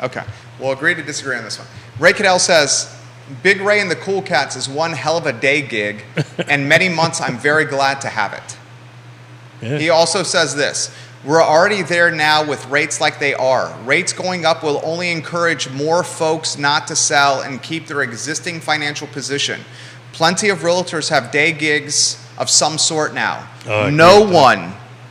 Okay, we'll agree to disagree on this one. Ray Cadell says, Big Ray and the Cool Cats is one hell of a day gig, and many months I'm very glad to have it. Yeah. He also says this, we're already there now with rates like they are. Rates going up will only encourage more folks not to sell and keep their existing financial position. Plenty of realtors have day gigs of some sort now.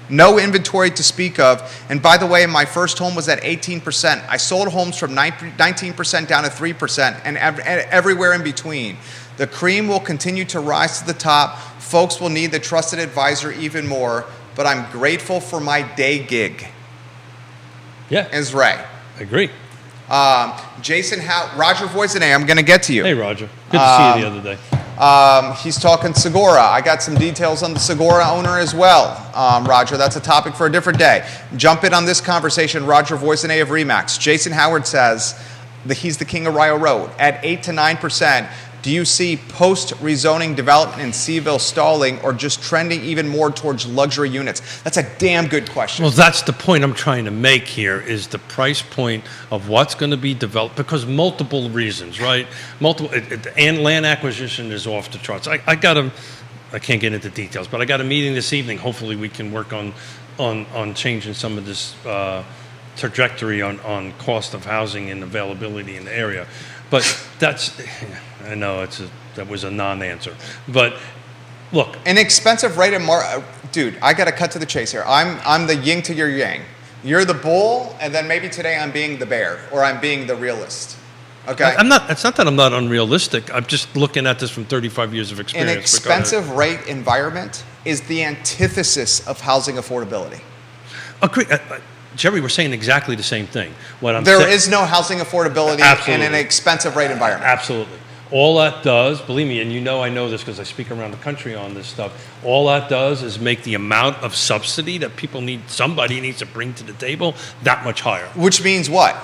No inventory to speak of. And by the way, my first home was at 18%. I sold homes from 19% down to 3% and everywhere in between. The cream will continue to rise to the top. Folks will need the trusted advisor even more, but I'm grateful for my day gig. Yeah. Is Ray. I agree. Jason Roger Voisinay, I'm going to get to you. Hey, Roger. Good to see you the other day. He's talking Segura. I got some details on the Segura owner as well, Roger. That's a topic for a different day. Jump in on this conversation, Roger Voisinay of Remax. Jason Howard says that he's the king of Rio Road. At 8 to 9%, do you see post-rezoning development in Seaville stalling or just trending even more towards luxury units? That's a damn good question. Well, that's the point I'm trying to make here is the price point of what's going to be developed because multiple reasons, right? And land acquisition is off the charts. I can't get into details, but I got a meeting this evening. Hopefully we can work on changing some of this trajectory on cost of housing and availability in the area. But that's, I know that was a non-answer. But look. An expensive rate of dude, I got to cut to the chase here. I'm the yin to your yang. You're the bull, and then maybe today I'm being the bear, or I'm being the realist. Okay? It's not that I'm not unrealistic. I'm just looking at this from 35 years of experience. An expensive rate environment is the antithesis of housing affordability. Agree. Jerry, we're saying exactly the same thing. There is no housing affordability in an expensive rate environment. Absolutely. All that does, believe me, and you know I know this because I speak around the country on this stuff, all that does is make the amount of subsidy that somebody needs to bring to the table that much higher. Which means what?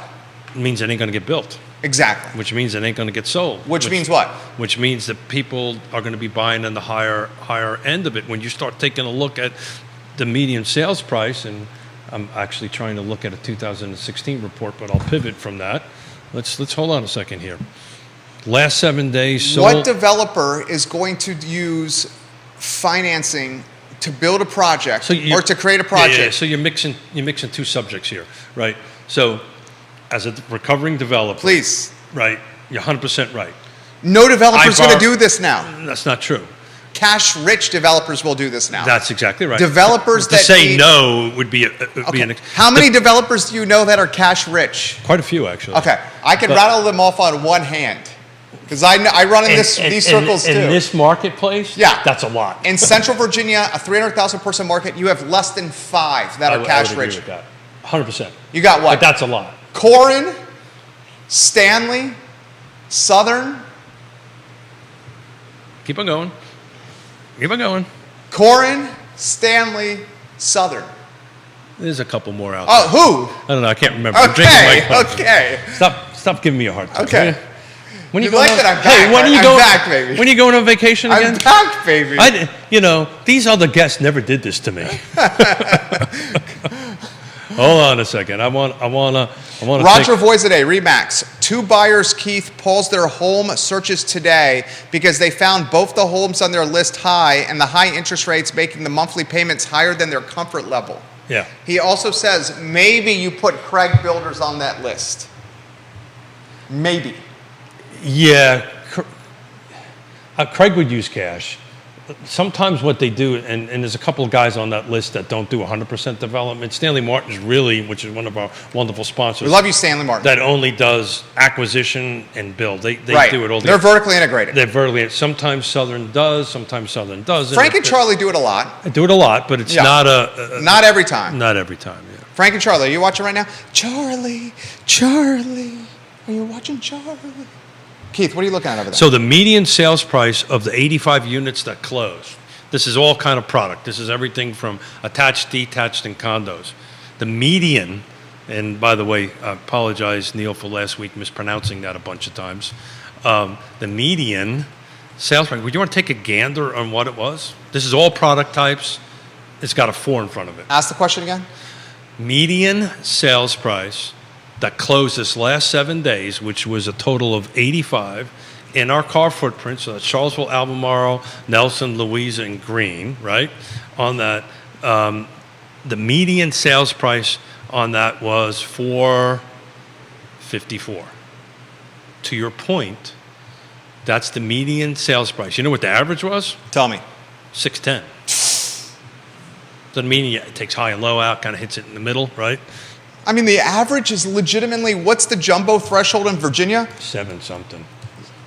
It means it ain't going to get built. Exactly. Which means it ain't going to get sold. Which means what? Which means that people are going to be buying on the higher end of it. When you start taking a look at the median sales price, and I'm actually trying to look at a 2016 report, but I'll pivot from that. Let's hold on a second here. Last 7 days sold. What developer is going to use financing to build a project or to create a project? Yeah, so you're mixing two subjects here, right? So as a recovering developer. Please. Right. You're 100% right. No developer's I going to borrow- do this now. That's not true. Cash-rich developers will do this now. That's exactly right. Developers to that say need- no would be How many developers do you know that are cash-rich? quite a few actually. Okay, I can But- rattle them off on one hand. Because I run in these circles too. In this marketplace, Yeah. that's a lot. In Central Virginia, a 300,000 person market, you have less than 5 that I are would cash agree rich. with that. 100%. You got But what? that's a lot. Corin, Stanley, Southern, Keep on going. Keep on going. Corin, Stanley, Southern. There's a couple more out there. Oh, who? I don't know. I can't remember. I'm drinking Okay, my coffee. okay. Stop giving me a hard time. Okay. will you? When You going like on- that I'm Hey, back, when are right? you I'm going? back, baby. When are you going on vacation I'm again? back, baby. These other guests never did this to me. Hold on a second. I want to. Roger Voisinay, Remax. 2 buyers, Keith, paused their home searches today because they found both the homes on their list high and the high interest rates making the monthly payments higher than their comfort level. Yeah. He also says maybe you put Craig Builders on that list. Maybe. Yeah. Craig would use cash. Sometimes what they do, and there's a couple of guys on that list that don't do 100% development. Stanley Martin's really, which is one of our wonderful sponsors. We love you, Stanley Martin. That only does acquisition and build. They right. do it all. They're vertically integrated. They're vertically. Sometimes Southern does. Sometimes Southern doesn't. Frank and Charlie do it a lot. I do it a lot, but it's Yeah. not Not every time. not every time. Yeah. Frank and Charlie, are you watching right now? Charlie, are you watching Charlie? Keith, what are you looking at over there? So the median sales price of the 85 units that closed, this is all kind of product. This is everything from attached, detached, and condos. The median, and by the way, I apologize, Neil, for last week mispronouncing that a bunch of times. The median sales price, would you want to take a gander on what it was? This is all product types. It's got a 4 in front of it. Ask the question again. Median sales price that closed this last 7 days, which was a total of 85 in our car footprint, so that's Charlottesville, Albemarle, Nelson, Louisa, and Green, right? On that, the median sales price on that was $454. To your point, that's the median sales price. You know what the average was? Tell me. $610. Doesn't mean it takes high and low out, kind of hits it in the middle, right? I mean, the average is legitimately, what's the jumbo threshold in Virginia? 7 something.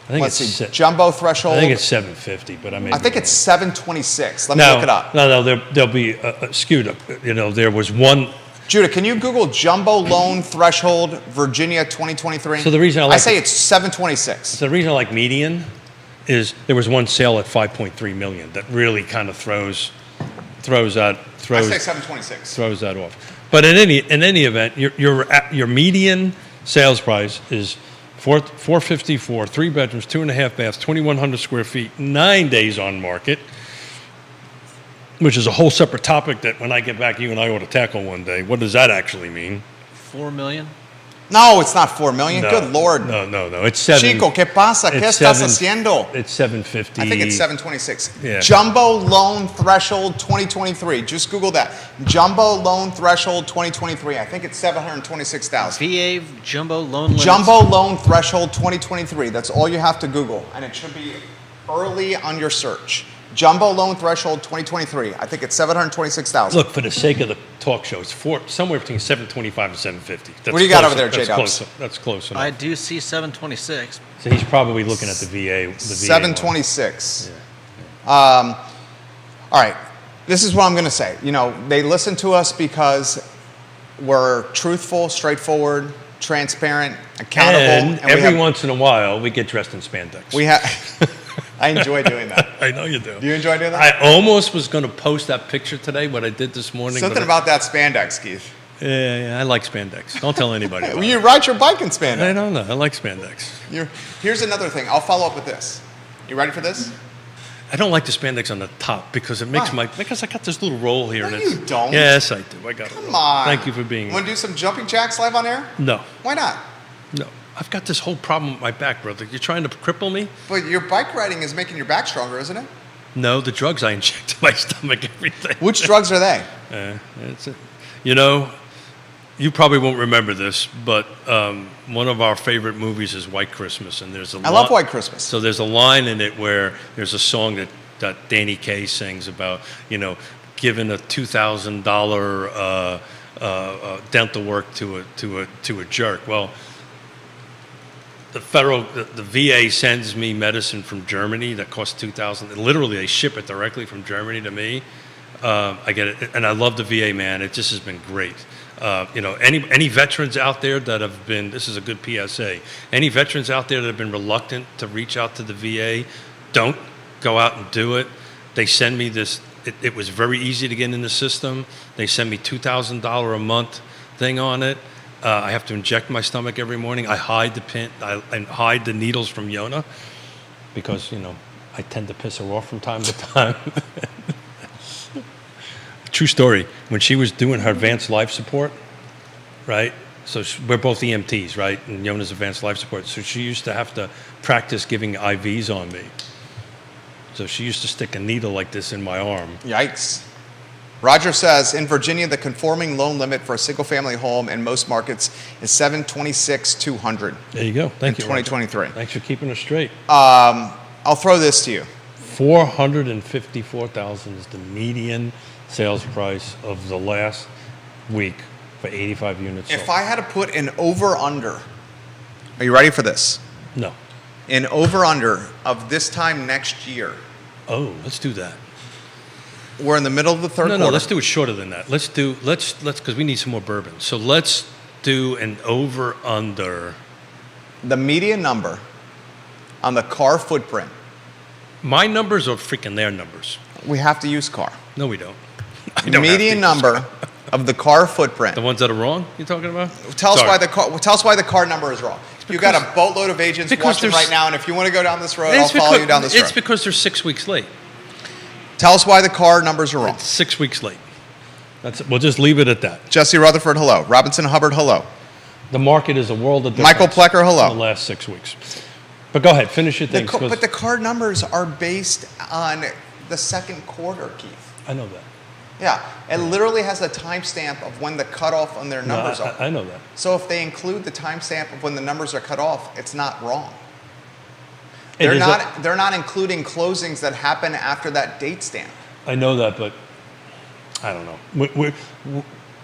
I think Let's it's see, se- jumbo threshold. I think it's 750, but I mean. I think it's 726. Let me look it up. No, there'll be skewed up. There was one. Judah, can you Google jumbo loan threshold Virginia 2023? So the reason I like say it- it's 726. So the reason I like median is there was one sale at 5.3 million that really kind of throws I say 726. that off. But in any event, your median sales price is $454, 3 bedrooms, 2.5 baths, 2,100 square feet, 9 days on market, which is a whole separate topic that when I get back, you and I ought to tackle one day. What does that actually mean? 4 million? No, it's not 4 million. No, Good Lord. No. It's 7. Chico, ¿qué pasa? ¿Qué it's estás 7 haciendo? It's 750. I think it's 726. Yeah. Jumbo loan threshold 2023. Just Google that. Jumbo loan threshold 2023. I think it's 726,000. VA jumbo loan limits. Jumbo loan threshold 2023. That's all you have to Google, and it should be early on your search. Jumbo loan threshold 2023. I think it's 726,000. Look, for the sake of the talk show, it's somewhere between 725 and 750. That's What do you got close- over there, that's J-Dubs? close- That's close enough. I do see 726. So he's probably looking at the VA. The VA 726. All right. This is what I'm going to say. They listen to us because we're truthful, straightforward, transparent, accountable. And we every have- once in a while, we get dressed in spandex. we have. I enjoy doing that. I know you do. Do you enjoy doing that? I almost was going to post that picture today, what I did this morning. Something but about that spandex, Keith. Yeah, I like spandex. Don't tell anybody about You it. ride your bike in spandex. I don't know. I like spandex. Here's another thing. I'll follow up with this. You ready for this? I don't like the spandex on the top because it makes Why? because I got this little roll here. No, and you don't. Yes, I do. I got it. Come on. Thank you for being. Want to do some jumping jacks live on air? No, Why not? no. I've got this whole problem with my back, brother. You're trying to cripple me? But your bike riding is making your back stronger, isn't it? No, the drugs I inject in my stomach, everything. Which drugs are they? It's you probably won't remember this, but one of our favorite movies is White Christmas, and there's a I love White Christmas. So there's a line in it where there's a song that Danny Kaye sings about, giving a $2,000 dental work to a jerk. Well, the VA sends me medicine from Germany that costs $2,000. Literally, they ship it directly from Germany to me. I get it, and I love the VA, man. It just has been great. Any veterans out there that have been, this is a good PSA, any veterans out there that have been reluctant to reach out to the VA, don't go out and do it. They send me this, it was very easy to get in the system. They send me $2,000 a month thing on it. I have to inject my stomach every morning. I hide the pin, I hide the needles from Yona because, I tend to piss her off from time to time. True story. When she was doing her advanced life support, right? So we're both EMTs, right? And Yona's advanced life support. So she used to have to practice giving IVs on me. So she used to stick a needle like this in my arm. Yikes. Roger says, in Virginia, the conforming loan limit for a single-family home in most markets is $726,200. There you go. Thank you. 2023. Roger. Thanks for keeping us straight. I'll throw this to you. $454,000 is the median sales price of the last week for 85 units. If I had to put an over-under, are you ready for this? No. An over-under of this time next year. Oh, let's do that. We're in the middle of the third quarter. No, let's do it shorter than that. Let's because we need some more bourbon. So let's do an over-under. The median number on the car footprint. My numbers are freaking their numbers. We have to use car. No, we don't. The median number of the car footprint. The ones that are wrong, you're talking about? Tell us why the car number is wrong. You got a boatload of agents watching right now, and if you want to go down this road, I'll follow you down this road. It's because they're 6 weeks late. Tell us why the car numbers are wrong. It's 6 weeks late. We'll just leave it at that. Jesse Rutherford, hello. Robinson Hubbard, hello. The market is a world of difference. Michael Plecker, hello. In the last 6 weeks. But go ahead, finish your thing. But the car numbers are based on the second quarter, Keith. I know that. Yeah, it literally has a timestamp of when the cutoff on their numbers are. I know that. So if they include the timestamp of when the numbers are cut off, it's not wrong. They're not including closings that happen after that date stamp. I know that, but I don't know.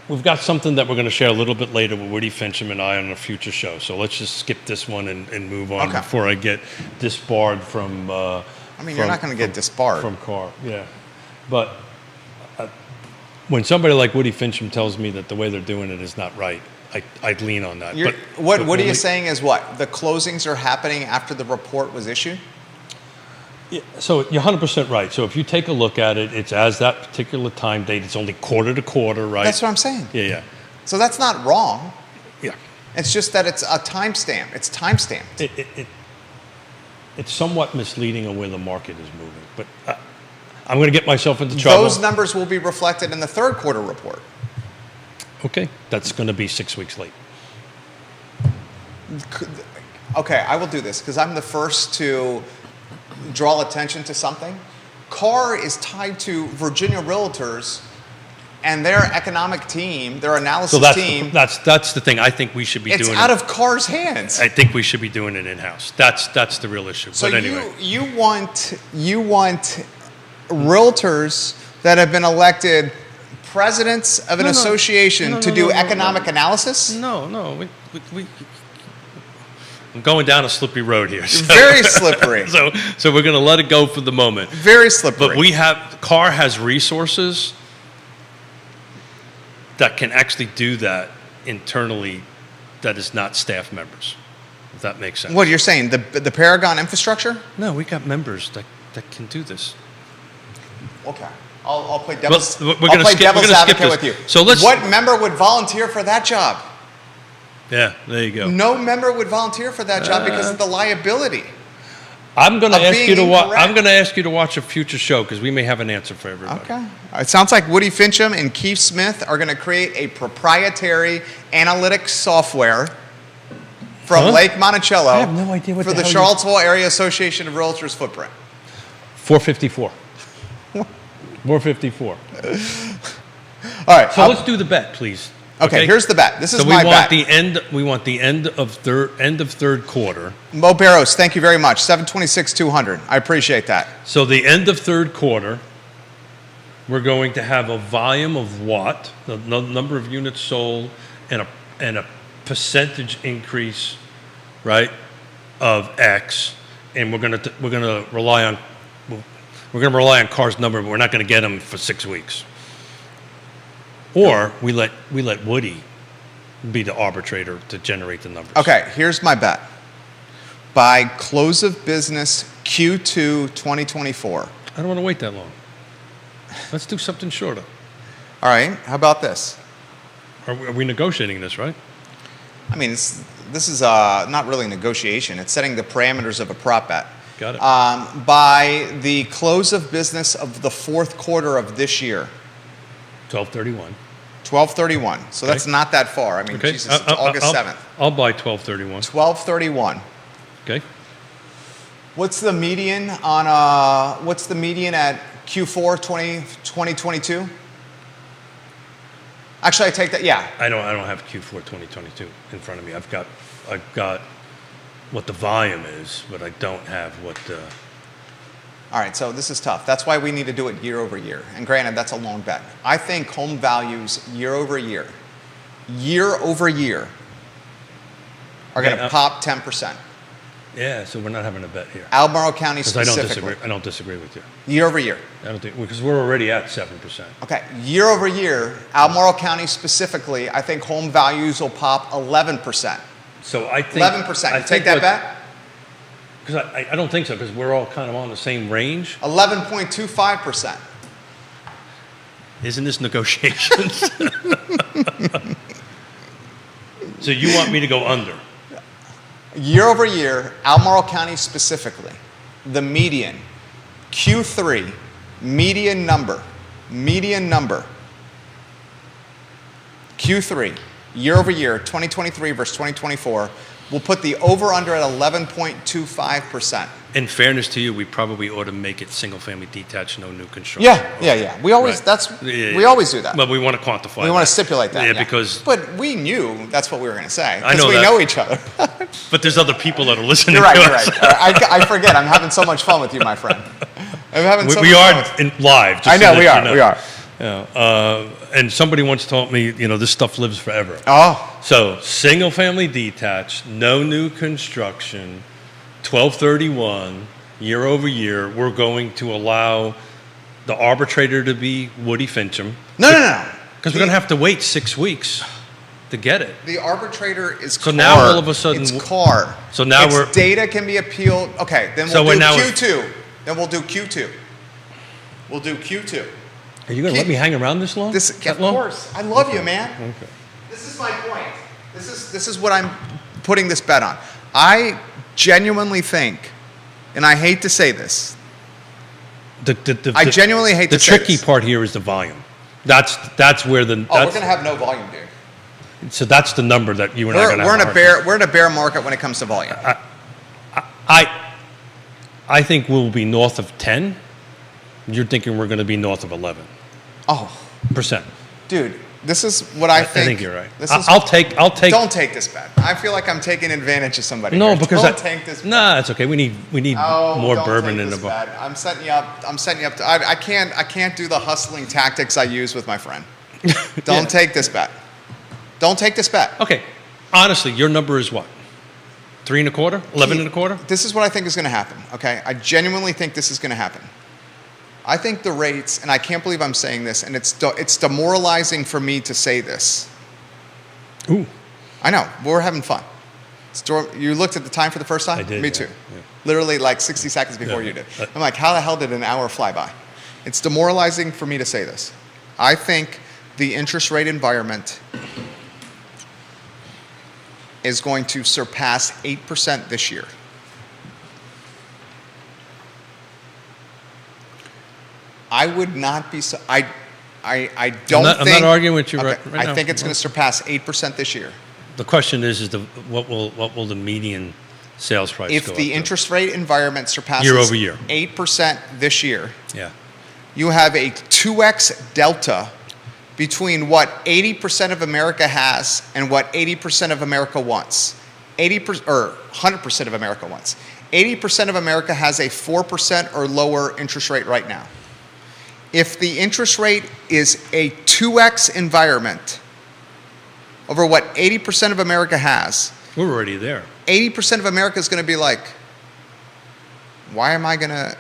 We've got something that we're going to share a little bit later with Woody Fincham and I on a future show. So let's just skip this one and move on before I get disbarred from. You're not going to get disbarred from car. Yeah, but when somebody like Woody Fincham tells me that the way they're doing it is not right, I'd lean on that. What are you saying is what? The closings are happening after the report was issued? Yeah, so you're 100% right. So if you take a look at it, it's as that particular time date. It's only quarter to quarter, right? That's what I'm saying. Yeah. So that's not wrong. Yeah. It's just that it's a timestamp. It's timestamped. It's somewhat misleading on where the market is moving. But I'm going to get myself into trouble. Those numbers will be reflected in the third quarter report. Okay. That's going to be 6 weeks late. Okay, I will do this because I'm the first to draw attention to something. CAR is tied to Virginia Realtors and their economic team, their analysis team. That's the thing. I think we should be doing it. It's out of CAR's hands. I think we should be doing it in-house. That's the real issue. So but anyway. you want realtors that have been elected presidents of an association to do economic analysis? No. I'm going down a slippery road here. So. Very slippery. So we're going to let it go for the moment. Very slippery. But CAR has resources that can actually do that internally that is not staff members, if that makes sense. What you're saying, the Paragon infrastructure? No, we got members that can do this. Okay. I'll play devil's devil's advocate with you. So what member would volunteer for that job? Yeah, there you go. No member would volunteer for that job because of the liability. I'm going to ask you to watch. I'm going to ask you to watch a future show because we may have an answer for everybody. Okay. It sounds like Woody Fincham and Keith Smith are going to create a proprietary analytics software from Lake Monticello. I have no idea what for the Charlottesville Area Association of Realtors footprint. 454. 454. All right. So let's do the bet, please. Okay, here's the bet. This is so my we want bet. we want the end of third quarter. Mo Barros, thank you very much. 726,200. I appreciate that. So the end of third quarter, we're going to have a volume of what, the number of units sold, and a percentage increase, right, of X, and we're gonna rely on Carr's number, but we're not going to get them for 6 weeks. Or we let Woody be the arbitrator to generate the numbers. Okay, here's my bet. By close of business Q2 2024. I don't want to wait that long. Let's do something shorter. All right, how about this? Are we negotiating this, right? I mean, this is not really negotiation. It's setting the parameters of a prop bet. Got it. By the close of business of the fourth quarter of this year, 12/31. 12/31. So that's Okay. not that far. I mean, Okay. Jesus, it's August 7th. I'll buy 12/31. 12/31. Okay. What's the median at Q4 2022? Actually, I take that. Yeah. I don't have Q4 2022 in front of me. I've got what the volume is, but I don't have what the. All right, so this is tough. That's why we need to do it year over year. And granted, that's a long bet. I think home values year over year are going to pop 10%. Yeah, so we're not having a bet here. Albemarle County Because specifically. I don't disagree with you. Year over year. I don't think because we're already at 7%. Okay, year over year, Albemarle County specifically, I think home values will pop 11%. So I think 11%. You take that bet? Because I don't think so, because we're all kind of on the same range. 11.25%. Isn't this negotiations? So you want me to go under? Year over year, Albemarle County specifically, the median, Q3, median number, Q3, year over year, 2023 versus 2024, we'll put the over-under at 11.25%. In fairness to you, we probably ought to make it single-family detached, no new construction. Yeah. We always Right. we always do that. But we want to quantify. We want to stipulate that. Yeah, because. But we knew that's what we were going to say I because know we that. know each other. But there's other people that are listening. You're right. to You're us. right. I forget. I'm having so much fun with you, my friend. I'm having so We much are fun. live. just I know so we that are. you know. We are. Yeah. And somebody once told me, this stuff lives forever. Oh. So single-family detached, no new construction, 12/31, year over year. We're going to allow the arbitrator to be Woody Fincham. No. Because we're going to have to wait 6 weeks to get it. The arbitrator is So CAR. now all of a sudden- it's CAR. So now its we're- data can be appealed. Okay, then So we'll do we're now- Q2. Then we'll do Q2. We'll do Q2. Are you going to let me hang around this long? This, That of long? course. I love you, man. Okay. This is my point. This is what I'm putting this bet on. I genuinely think, and I hate to say this, I genuinely hate the to say tricky this. part here is the volume. That's where the. Oh, we're that's- going to have no volume, dude. So that's the number that you and I are going to We're have. in a bear market when it comes to volume. I think we'll be north of 10. You're thinking we're going to be north of 11%. Oh, dude, this is what I think. I think you're right. This is, I'll take. Don't take this bet. I feel like I'm taking advantage of somebody. No, here. because don't take this bet. Nah, it's okay. We need Oh, more don't bourbon take in the this bar. bet. I'm setting you up. I can't do the hustling tactics I use with my friend. Don't take this bet. Don't take this bet. Okay, honestly, your number is what? 3 1/4, 11 1/4. This is what I think is going to happen. Okay, I genuinely think this is going to happen. I think the rates, and I can't believe I'm saying this, and it's demoralizing for me to say this. Ooh, I know, but we're having fun. You looked at the time for the first time? I did. Me yeah, too. yeah. Literally like 60 seconds before Yeah. you did. I'm like, how the hell did an hour fly by? It's demoralizing for me to say this. I think the interest rate environment is going to surpass 8% this year. I would not be so. I don't I'm think. not arguing with you okay, right now. I think it's going to surpass 8% this year. The question is what will the median sales price If go the up to? interest rate environment surpasses Year over year. 8% this year, Yeah. you have a 2x delta between what 80% of America has and what 80% of America wants. 80% or 100% of America wants. 80% of America has a 4% or lower interest rate right now. If the interest rate is a 2x environment over what 80% of America has, We're already there. 80% of America is going to be like, why am I going to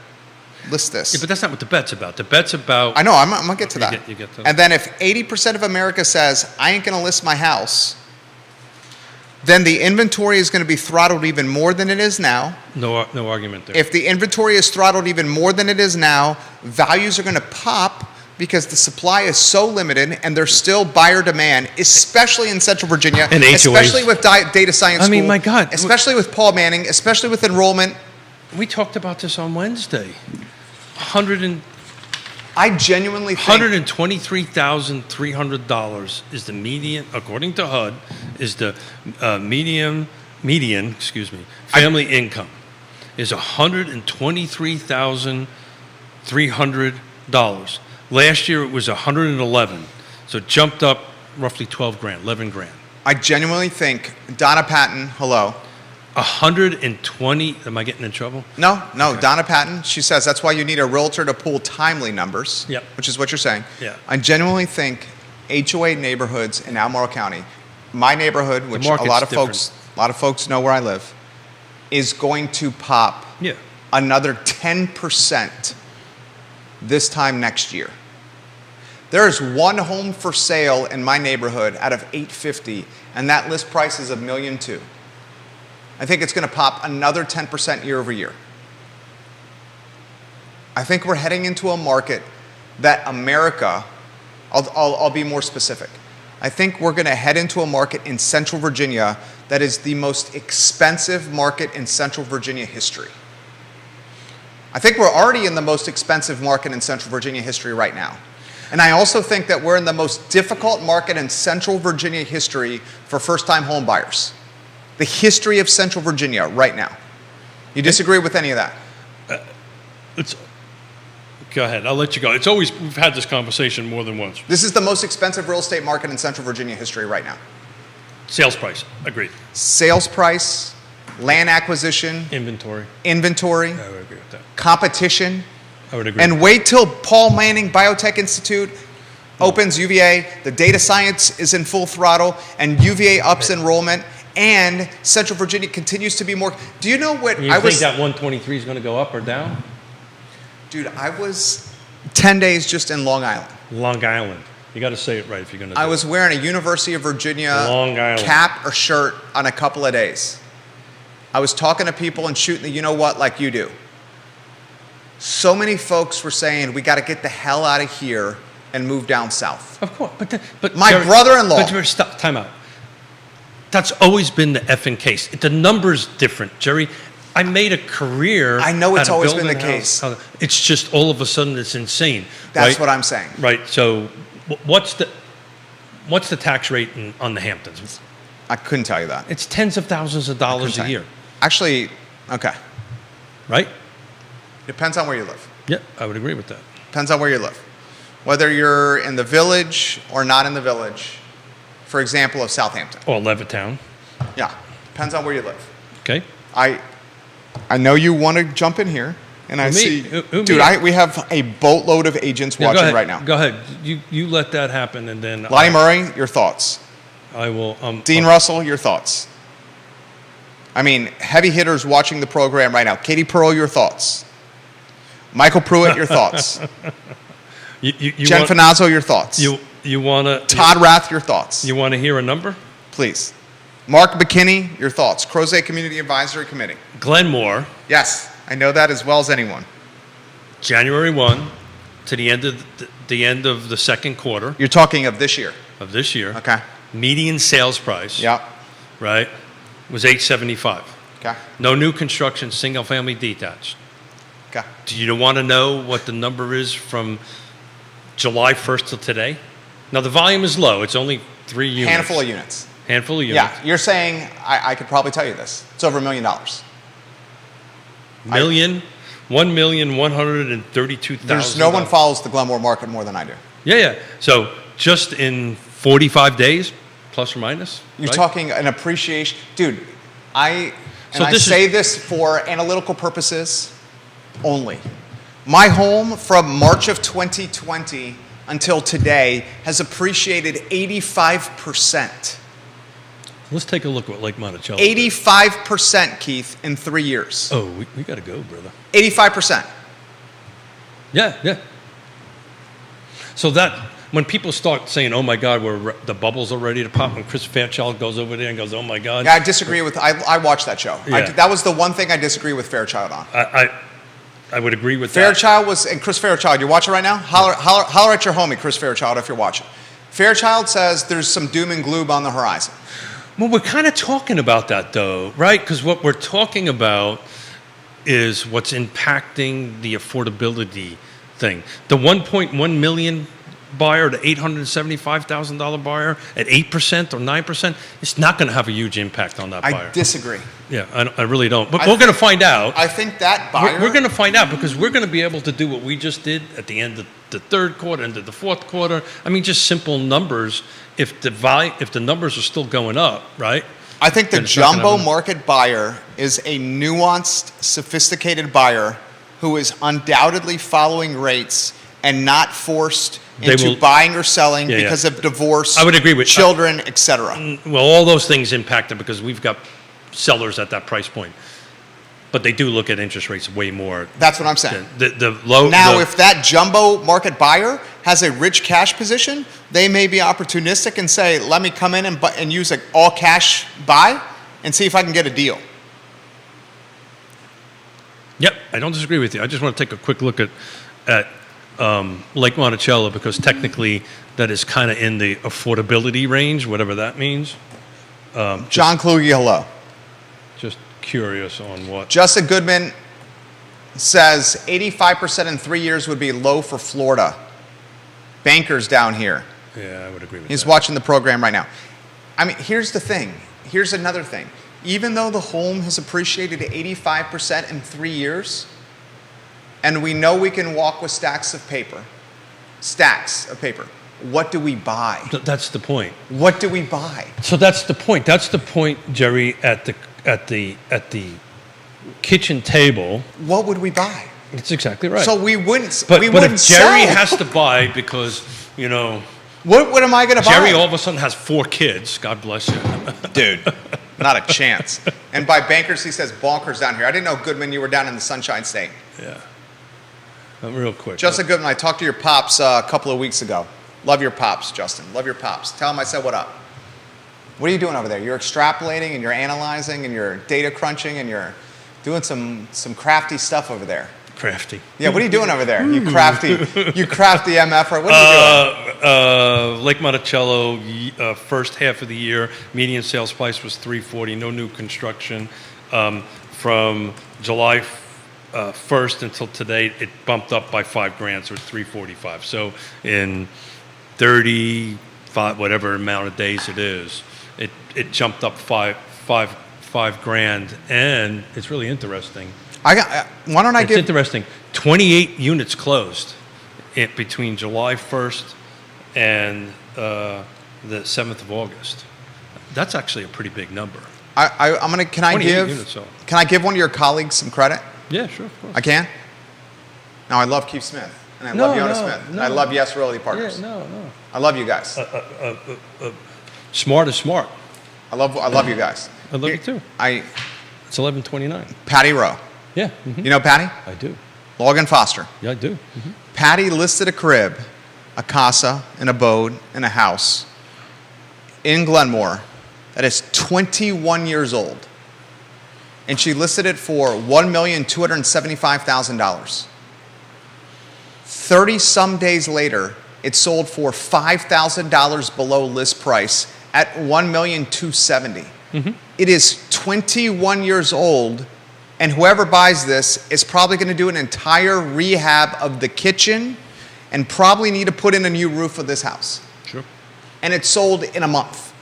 list this? Yeah, but that's not what the bet's about. The bet's about. I know, I'm going to get to that. You get to that. And then if 80% of America says, I ain't going to list my house, then the inventory is going to be throttled even more than it is now. No argument there. If the inventory is throttled even more than it is now, values are going to pop because the supply is so limited and there's still buyer demand, especially in Central Virginia, And HOAs. especially with data science I mean, school, my God. especially with Paul Manning, especially with enrollment. We talked about this on Wednesday. I genuinely think $123,300 is the median, according to HUD, is the median, family income is $123,300. Last year it was 111, so it jumped up roughly 12 grand, 11 grand. I genuinely think Donna Patton, hello. 120. Am I getting in trouble? No, Donna Patton, she says that's why you need a realtor to pull timely numbers, Yep. which is what you're saying. Yeah. I genuinely think HOA neighborhoods in Albemarle County, my neighborhood, which a market's lot of different. folks know where I live, is going to pop Yeah. another 10% this time next year. There is one home for sale in my neighborhood out of 850, and that list price is $1.2 million. I think it's going to pop another 10% year over year. I think we're heading into a market that America, I'll be more specific. I think we're going to head into a market in Central Virginia that is the most expensive market in Central Virginia history. I think we're already in the most expensive market in Central Virginia history right now. And I also think that we're in the most difficult market in Central Virginia history for first-time home buyers. The history of Central Virginia right now. You disagree with any of that? Go ahead. I'll let you go. We've had this conversation more than once. This is the most expensive real estate market in Central Virginia history right now. Sales price. Agreed. Sales price, land acquisition, Inventory. inventory, I would agree with that. competition. I would agree. And wait till Paul Manning Biotech Institute opens UVA, the data science is in full throttle, and UVA ups enrollment, and Central Virginia continues to be more. Do you know what You think that 123 is going to go up or down? Dude, I was 10 days just in Long Island. Long Island. You got to say it right if you're going to. I was wearing a University of Virginia Long Island cap or shirt on a couple of days. I was talking to people and shooting the you know what like you do. So many folks were saying we got to get the hell out of here and move down south. Of course, but My Jerry, brother-in-law. But Jerry, stop. Time out. That's always been the effing case. The number's different, Jerry. I made a career. I know it's out of always been the building case. It's just all of a sudden it's insane. That's right? what I'm saying. Right. So, what's the tax rate on the Hamptons? I couldn't tell you that. It's tens of thousands of dollars a year. Actually, okay. Right? Depends on where you live. Yeah, I would agree with that. Depends on where you live. Whether you're in the village or not in the village, for example, of Southampton. Or Levittown. Yeah, depends on where you live. Okay. I know you want to jump in here, and I Me? see, Who, dude. me? We have a boatload of agents Yeah, watching right now. Go ahead. You let that happen, and then Lonnie Murray, your thoughts. I will. Dean Russell, your thoughts. I mean, heavy hitters watching the program right now. Katie Pearl, your thoughts. Michael Pruitt, your thoughts. You Jen want, Finazzo, your thoughts. You want to Todd Rath, your thoughts. You want to hear a number? Please. Mark McKinney, your thoughts. Crozet Community Advisory Committee. Glenmore, Yes, I know that as well as anyone. January 1 to the end of the second quarter You're talking of this year. of this year. Okay. Median sales price. Yeah. Right, was $875. Okay. No new construction, single family detached. Okay. Do you want to know what the number is from July 1st till today? Now the volume is low. It's only 3 units. Handful of units. Handful of units. Yeah, you're saying, I could probably tell you this. It's over $1 million. $1,132,000. There's no one follows the Glenmore market more than I do. Yeah. So just in 45 days, plus or minus. You're right? talking an appreciation. Dude, I So I this is- say this for analytical purposes only. My home from March of 2020 until today has appreciated 85%. Let's take a look at what Lake Monticello did. 85%, Keith, in 3 years. Oh, we got to go, brother. 85%. Yeah. So that when people start saying, "Oh my God, the bubbles are ready to pop," when Chris Fairchild goes over there and goes, "Oh my God," Yeah, I disagree with, I watched that show. Yeah. That was the one thing I disagree with Fairchild on. I would agree with that. Fairchild was, and Chris Fairchild, you watching right now? Holler at your homie, Chris Fairchild, if you're watching. Fairchild says there's some doom and gloom on the horizon. Well, we're kind of talking about that, though, right? Because what we're talking about is what's impacting the affordability thing. The 1.1 million buyer, the $875,000 buyer at 8% or 9%, it's not going to have a huge impact on that buyer. I disagree. Yeah, I really don't. But I we're going to think- find out. I think that buyer. We're going to find out because we're going to be able to do what we just did at the end of the third quarter, end of the fourth quarter. I mean, just simple numbers. If the numbers are still going up, right? I think the then it's not gonna jumbo have a- market buyer is a nuanced, sophisticated buyer who is undoubtedly following rates and not forced They into will- buying or selling Yeah, yeah. because of divorce, I would agree with- children, etc. Well, all those things impact it because we've got sellers at that price point. But they do look at interest rates way more. That's what I'm saying. The low. Now, if that jumbo market buyer has a rich cash position, they may be opportunistic and say, let me come in and use an all cash buy and see if I can get a deal. Yep, I don't disagree with you. I just want to take a quick look at Lake Monticello because technically that is kind of in the affordability range, whatever that means. John Kluge, hello. Just curious on what. Justin Goodman says 85% in 3 years would be low for Florida. Bankers down here. Yeah, I would agree with He's that. watching the program right now. I mean, here's the thing. Here's another thing. Even though the home has appreciated 85% in 3 years, and we know we can walk with stacks of paper, what do we buy? That's the point. What do we buy? So that's the point. That's the point, Jerry, at the kitchen table. What would we buy? It's exactly right. So we wouldn't. but we if wouldn't Jerry sell. has to buy because, you know, What am I going to buy? Jerry all of a sudden has 4 kids. God bless you. Dude, not a chance. And by bankers, he says bonkers down here. I didn't know, Goodman, you were down in the Sunshine State. Yeah. Real quick. Justin Goodman, I talked to your pops a couple of weeks ago. Love your pops, Justin. Love your pops. Tell him I said what up. What are you doing over there? You're extrapolating and you're analyzing and you're data crunching and you're doing some crafty stuff over there. Crafty. Yeah, what are you doing over there? You crafty MFer. What are you doing? Lake Monticello, first half of the year, median sales price was $340. No new construction. From July 1st until today, it bumped up by $5,000, so it's $345. So in 35, whatever amount of days it is, it jumped up $5,000, and it's really interesting. Why don't I It's give? interesting. 28 units closed between July 1st and the 7th of August. That's actually a pretty big number. I'm gonna. Can I 28 give? units sold. Can I give one of your colleagues some credit? Yeah, sure, of course. I can. Now I love Keith Smith and I No, love Yona no, Smith and no. I love Yes Realty Partners. Yeah, no. I love you guys. Smart is smart. I love you guys. I love you too. It's 11:29. Patty Rowe. Yeah, You know Patty? I do. Logan Foster. Yeah, I do. Patty listed a crib, a casa, an abode, and a house in Glenmore that is 21 years old. And she listed it for $1,275,000. 30-some days later, it sold for $5,000 below list price at $1,270,000. It is 21 years old, and whoever buys this is probably going to do an entire rehab of the kitchen and probably need to put in a new roof of this house. Sure. And it sold in a month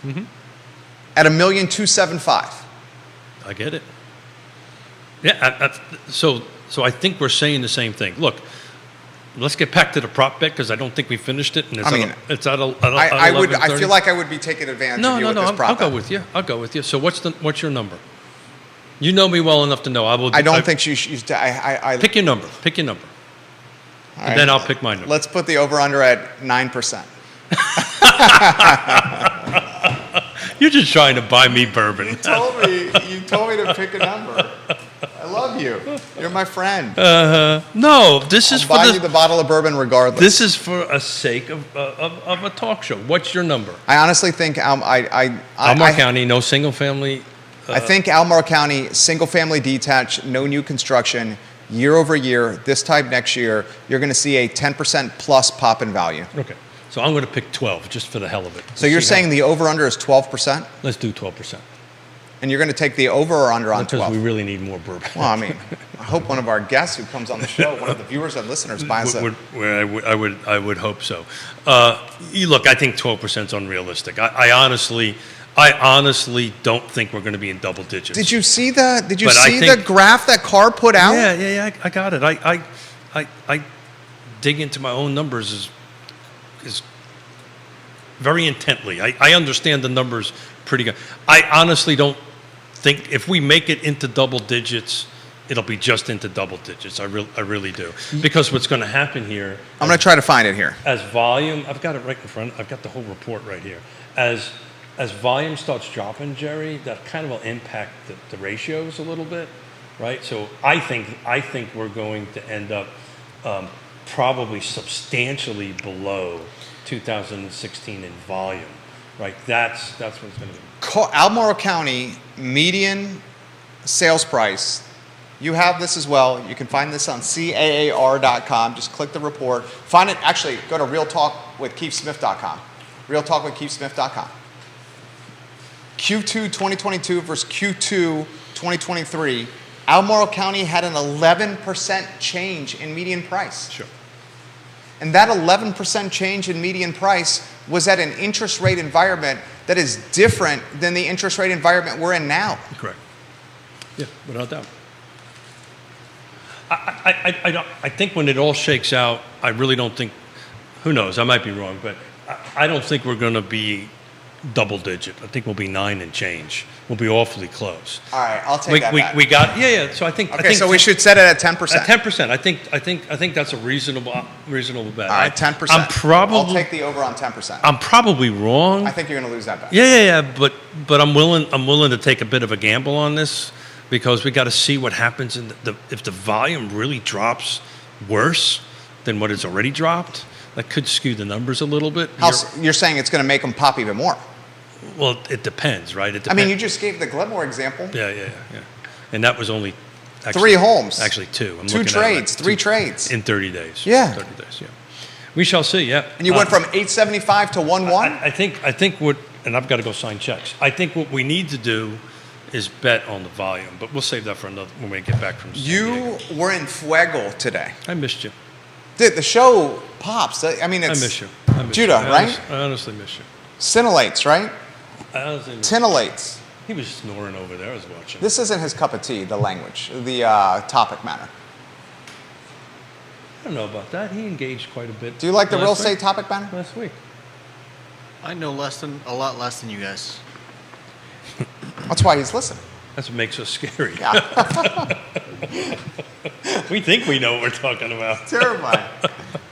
at $1,275,000. I get it. Yeah, so I think we're saying the same thing. Look, let's get back to the prop bet because I don't think we finished it, and it's I mean, it's at I would. I 11:30. feel like I would be taking advantage of you with this I'll prop go bet. with you. I'll go with you. So what's your number? You know me well enough to know I will. I don't think you should. I Pick your number. Pick your number. all And right. then I'll pick my number. Let's put the over/under at 9%. You're just trying to buy me bourbon. You told me to pick a number. I love you. You're my friend. No, this is I'll for buy you the. the bottle of bourbon regardless. This is for a sake of a talk show. What's your number? I honestly think Almar County, no single family. I think Almar County, single-family detached, no new construction, year over year, this time next year, you're going to see a 10% plus pop in value. Okay, so I'm going to pick 12 just for the hell of it. So you're saying the over/under is 12%, let's do 12% and you're going to take the over or under on because 12? we really need more bourbon. Well, I mean, I hope one of our guests who comes on the show, one of the viewers and listeners, buys it. I would hope so. You look, I think 12% is unrealistic. I honestly don't think we're going to be in double digits. Did you see the? Did you But I see think- the graph that Carr put out? Yeah, I got it. I dig into my own numbers is very intently. I understand the numbers pretty good. I honestly don't think if we make it into double digits, it'll be just into double digits. I really do. Because what's going to happen here, I'm going to try to find it here. as volume, I've got it right in front. I've got the whole report right here. As volume starts dropping, Jerry, that kind of will impact the ratios a little bit, right? So I think we're going to end up probably substantially below 2016 in volume, right? That's what it's going to be. Albemarle County median sales price. You have this as well. You can find this on CAAR.com. Just click the report. Find it. Actually, go to realtalkwithkeithsmith.com. Realtalkwithkeithsmith.com. Q2 2022 versus Q2 2023. Albemarle County had an 11% change in median price. Sure. And that 11% change in median price was at an interest rate environment that is different than the interest rate environment we're in now. Correct. Yeah, without doubt. I think when it all shakes out, I really don't think, who knows, I might be wrong, but I don't think we're going to be double digit. I think we'll be 9 and change. We'll be awfully close. All right, I'll take that back. We got, yeah. So I think. Okay, so we should set it at 10%. At 10%. I think that's a reasonable bet. All right, 10%. I'm probably. I'll take the over on 10%. I'm probably wrong. I think you're going to lose that bet. Yeah. But I'm willing to take a bit of a gamble on this because we got to see what happens if the volume really drops worse than what it's already dropped. That could skew the numbers a little bit. You're saying it's going to make them pop even more. Well, it depends, right? It I depends. mean, you just gave the Glenmore example. Yeah. And that was only 3 homes. Actually, 2. I'm 2 looking at it trades, right. 3 trades. In 30 days. Yeah. 30 days, yeah. We shall see, yeah. And you went from 875 to 1-1? I think what, and I've got to go sign checks. I think what we need to do is bet on the volume, but we'll save that for another when we get back from San Diego. You were in Fuego today. I missed you. Dude, the show pops. I mean, it's... I miss you. Judah, right? I honestly miss you. Scintillates, right? I honestly miss you. Tintillates. He was snoring over there. I was watching. This isn't his cup of tea, the language, the topic matter. I don't know about that. He engaged quite a bit. Do you like the last real week. estate topic matter? Last week. I know a lot less than you guys. That's why he's listening. That's what makes us scary. Yeah. We think we know what we're talking about. Terrifying.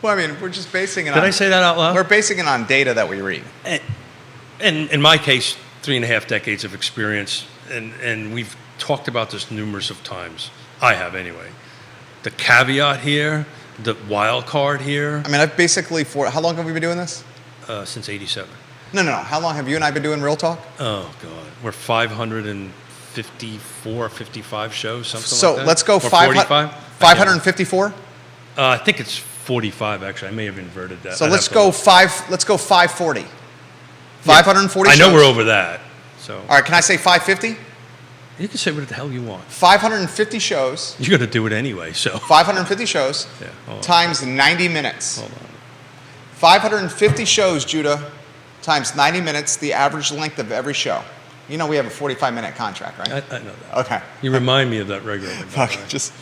Well, I mean, we're just basing it on... Did I say that out loud? We're basing it on data that we read. And in my case, 3.5 decades of experience, and we've talked about this numerous of times. I have anyway. The caveat here, the wild card here, I mean, I've basically... How long have we been doing this? since '87. No. How long have you and I been doing Real Talk? Oh God, we're 554, 55 shows, something So like that. let's go Or 45. 554. I think it's 45 actually. I may have inverted that. So I'd let's have to go look. 540. 540 I know shows. we're over that. So All right, can I say 550? you can say what the hell you want. 550 shows. You're going to do it anyway. So 550 shows yeah, hold on. times 90 minutes. Hold on. 550 shows, Judah, times 90 minutes, the average length of every show. You know we have a 45-minute contract, right? I know that. Okay. You remind me of that regularly. by the Fuck, way. just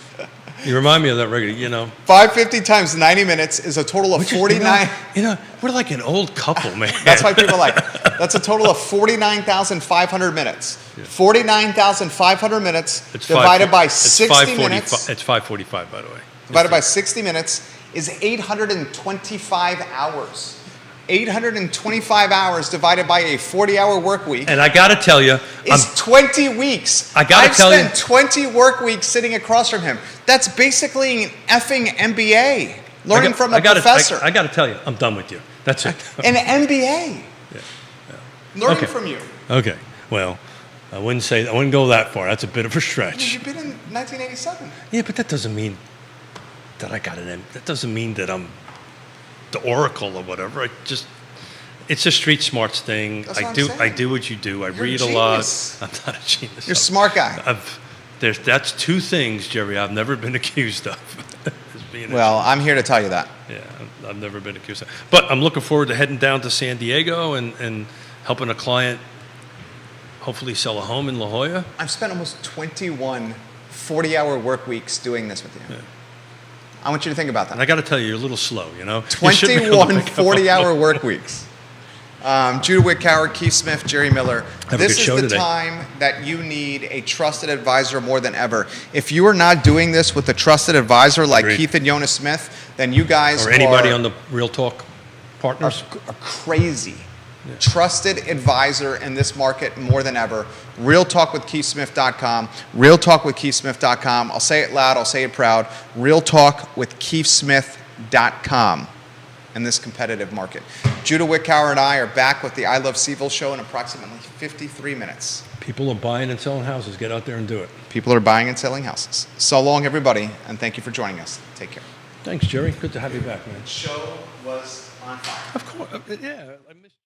You remind me of that regular, you know. 550 times 90 minutes is a total of Which is, 49. You know, we're like an old couple, man. That's why people like it. That's a total of 49,500 minutes. 49,500 minutes It's divided by it's 60 5:45 minutes. It's 5:45, by the way. Divided by 60 minutes is 825 hours. 825 hours divided by a 40-hour work week And I got to tell you, is 20 weeks. I gotta tell I've spent 20 work weeks sitting across from him. That's basically an effing MBA, learning from a professor. I got to tell you, I'm done with you. That's it. An MBA. Learning Okay. from you. Okay. Well, I wouldn't go that far. That's a bit of a stretch. You've been in 1987. Yeah, but that doesn't mean that I got an M. That doesn't mean that I'm the oracle or whatever. It's a street smarts thing. That's what I'm I saying. do what you do. I You're a read a lot. genius. I'm not a genius. You're a smart guy. That's two things, Jerry, I've never been accused of. as being a Well, I'm here to tell you that. Yeah, I've never been accused of. But I'm looking forward to heading down to San Diego and helping a client hopefully sell a home in La Jolla. I've spent almost 21 40-hour work weeks doing this with you. Yeah. I want you to think about And that. I got to tell you, you're a little slow, you know? You should be able to 21 pick up on 40-hour work weeks. Judah Wickower, Keith Smith, Jerry Miller. Have a This good is show the today. time that you need a trusted advisor more than ever. If you are not doing this with a trusted advisor like Agreed. Keith and Jonas Smith, then you guys Or anybody are, on the Real Talk Partners. are crazy. Trusted advisor in this market more than ever. RealTalkWithKeithSmith.com. RealTalkWithKeithSmith.com. I'll say it loud. I'll say it proud. RealTalkWithKeithSmith.com in this competitive market. Judah Wickower and I are back with the I Love Seville show in approximately 53 minutes. People are buying and selling houses. Get out there and do it. People are buying and selling houses. So long, everybody, and thank you for joining us. Take care. Thanks, Jerry. Good to have you back, man. Show was on fire. Of course. Yeah. I missed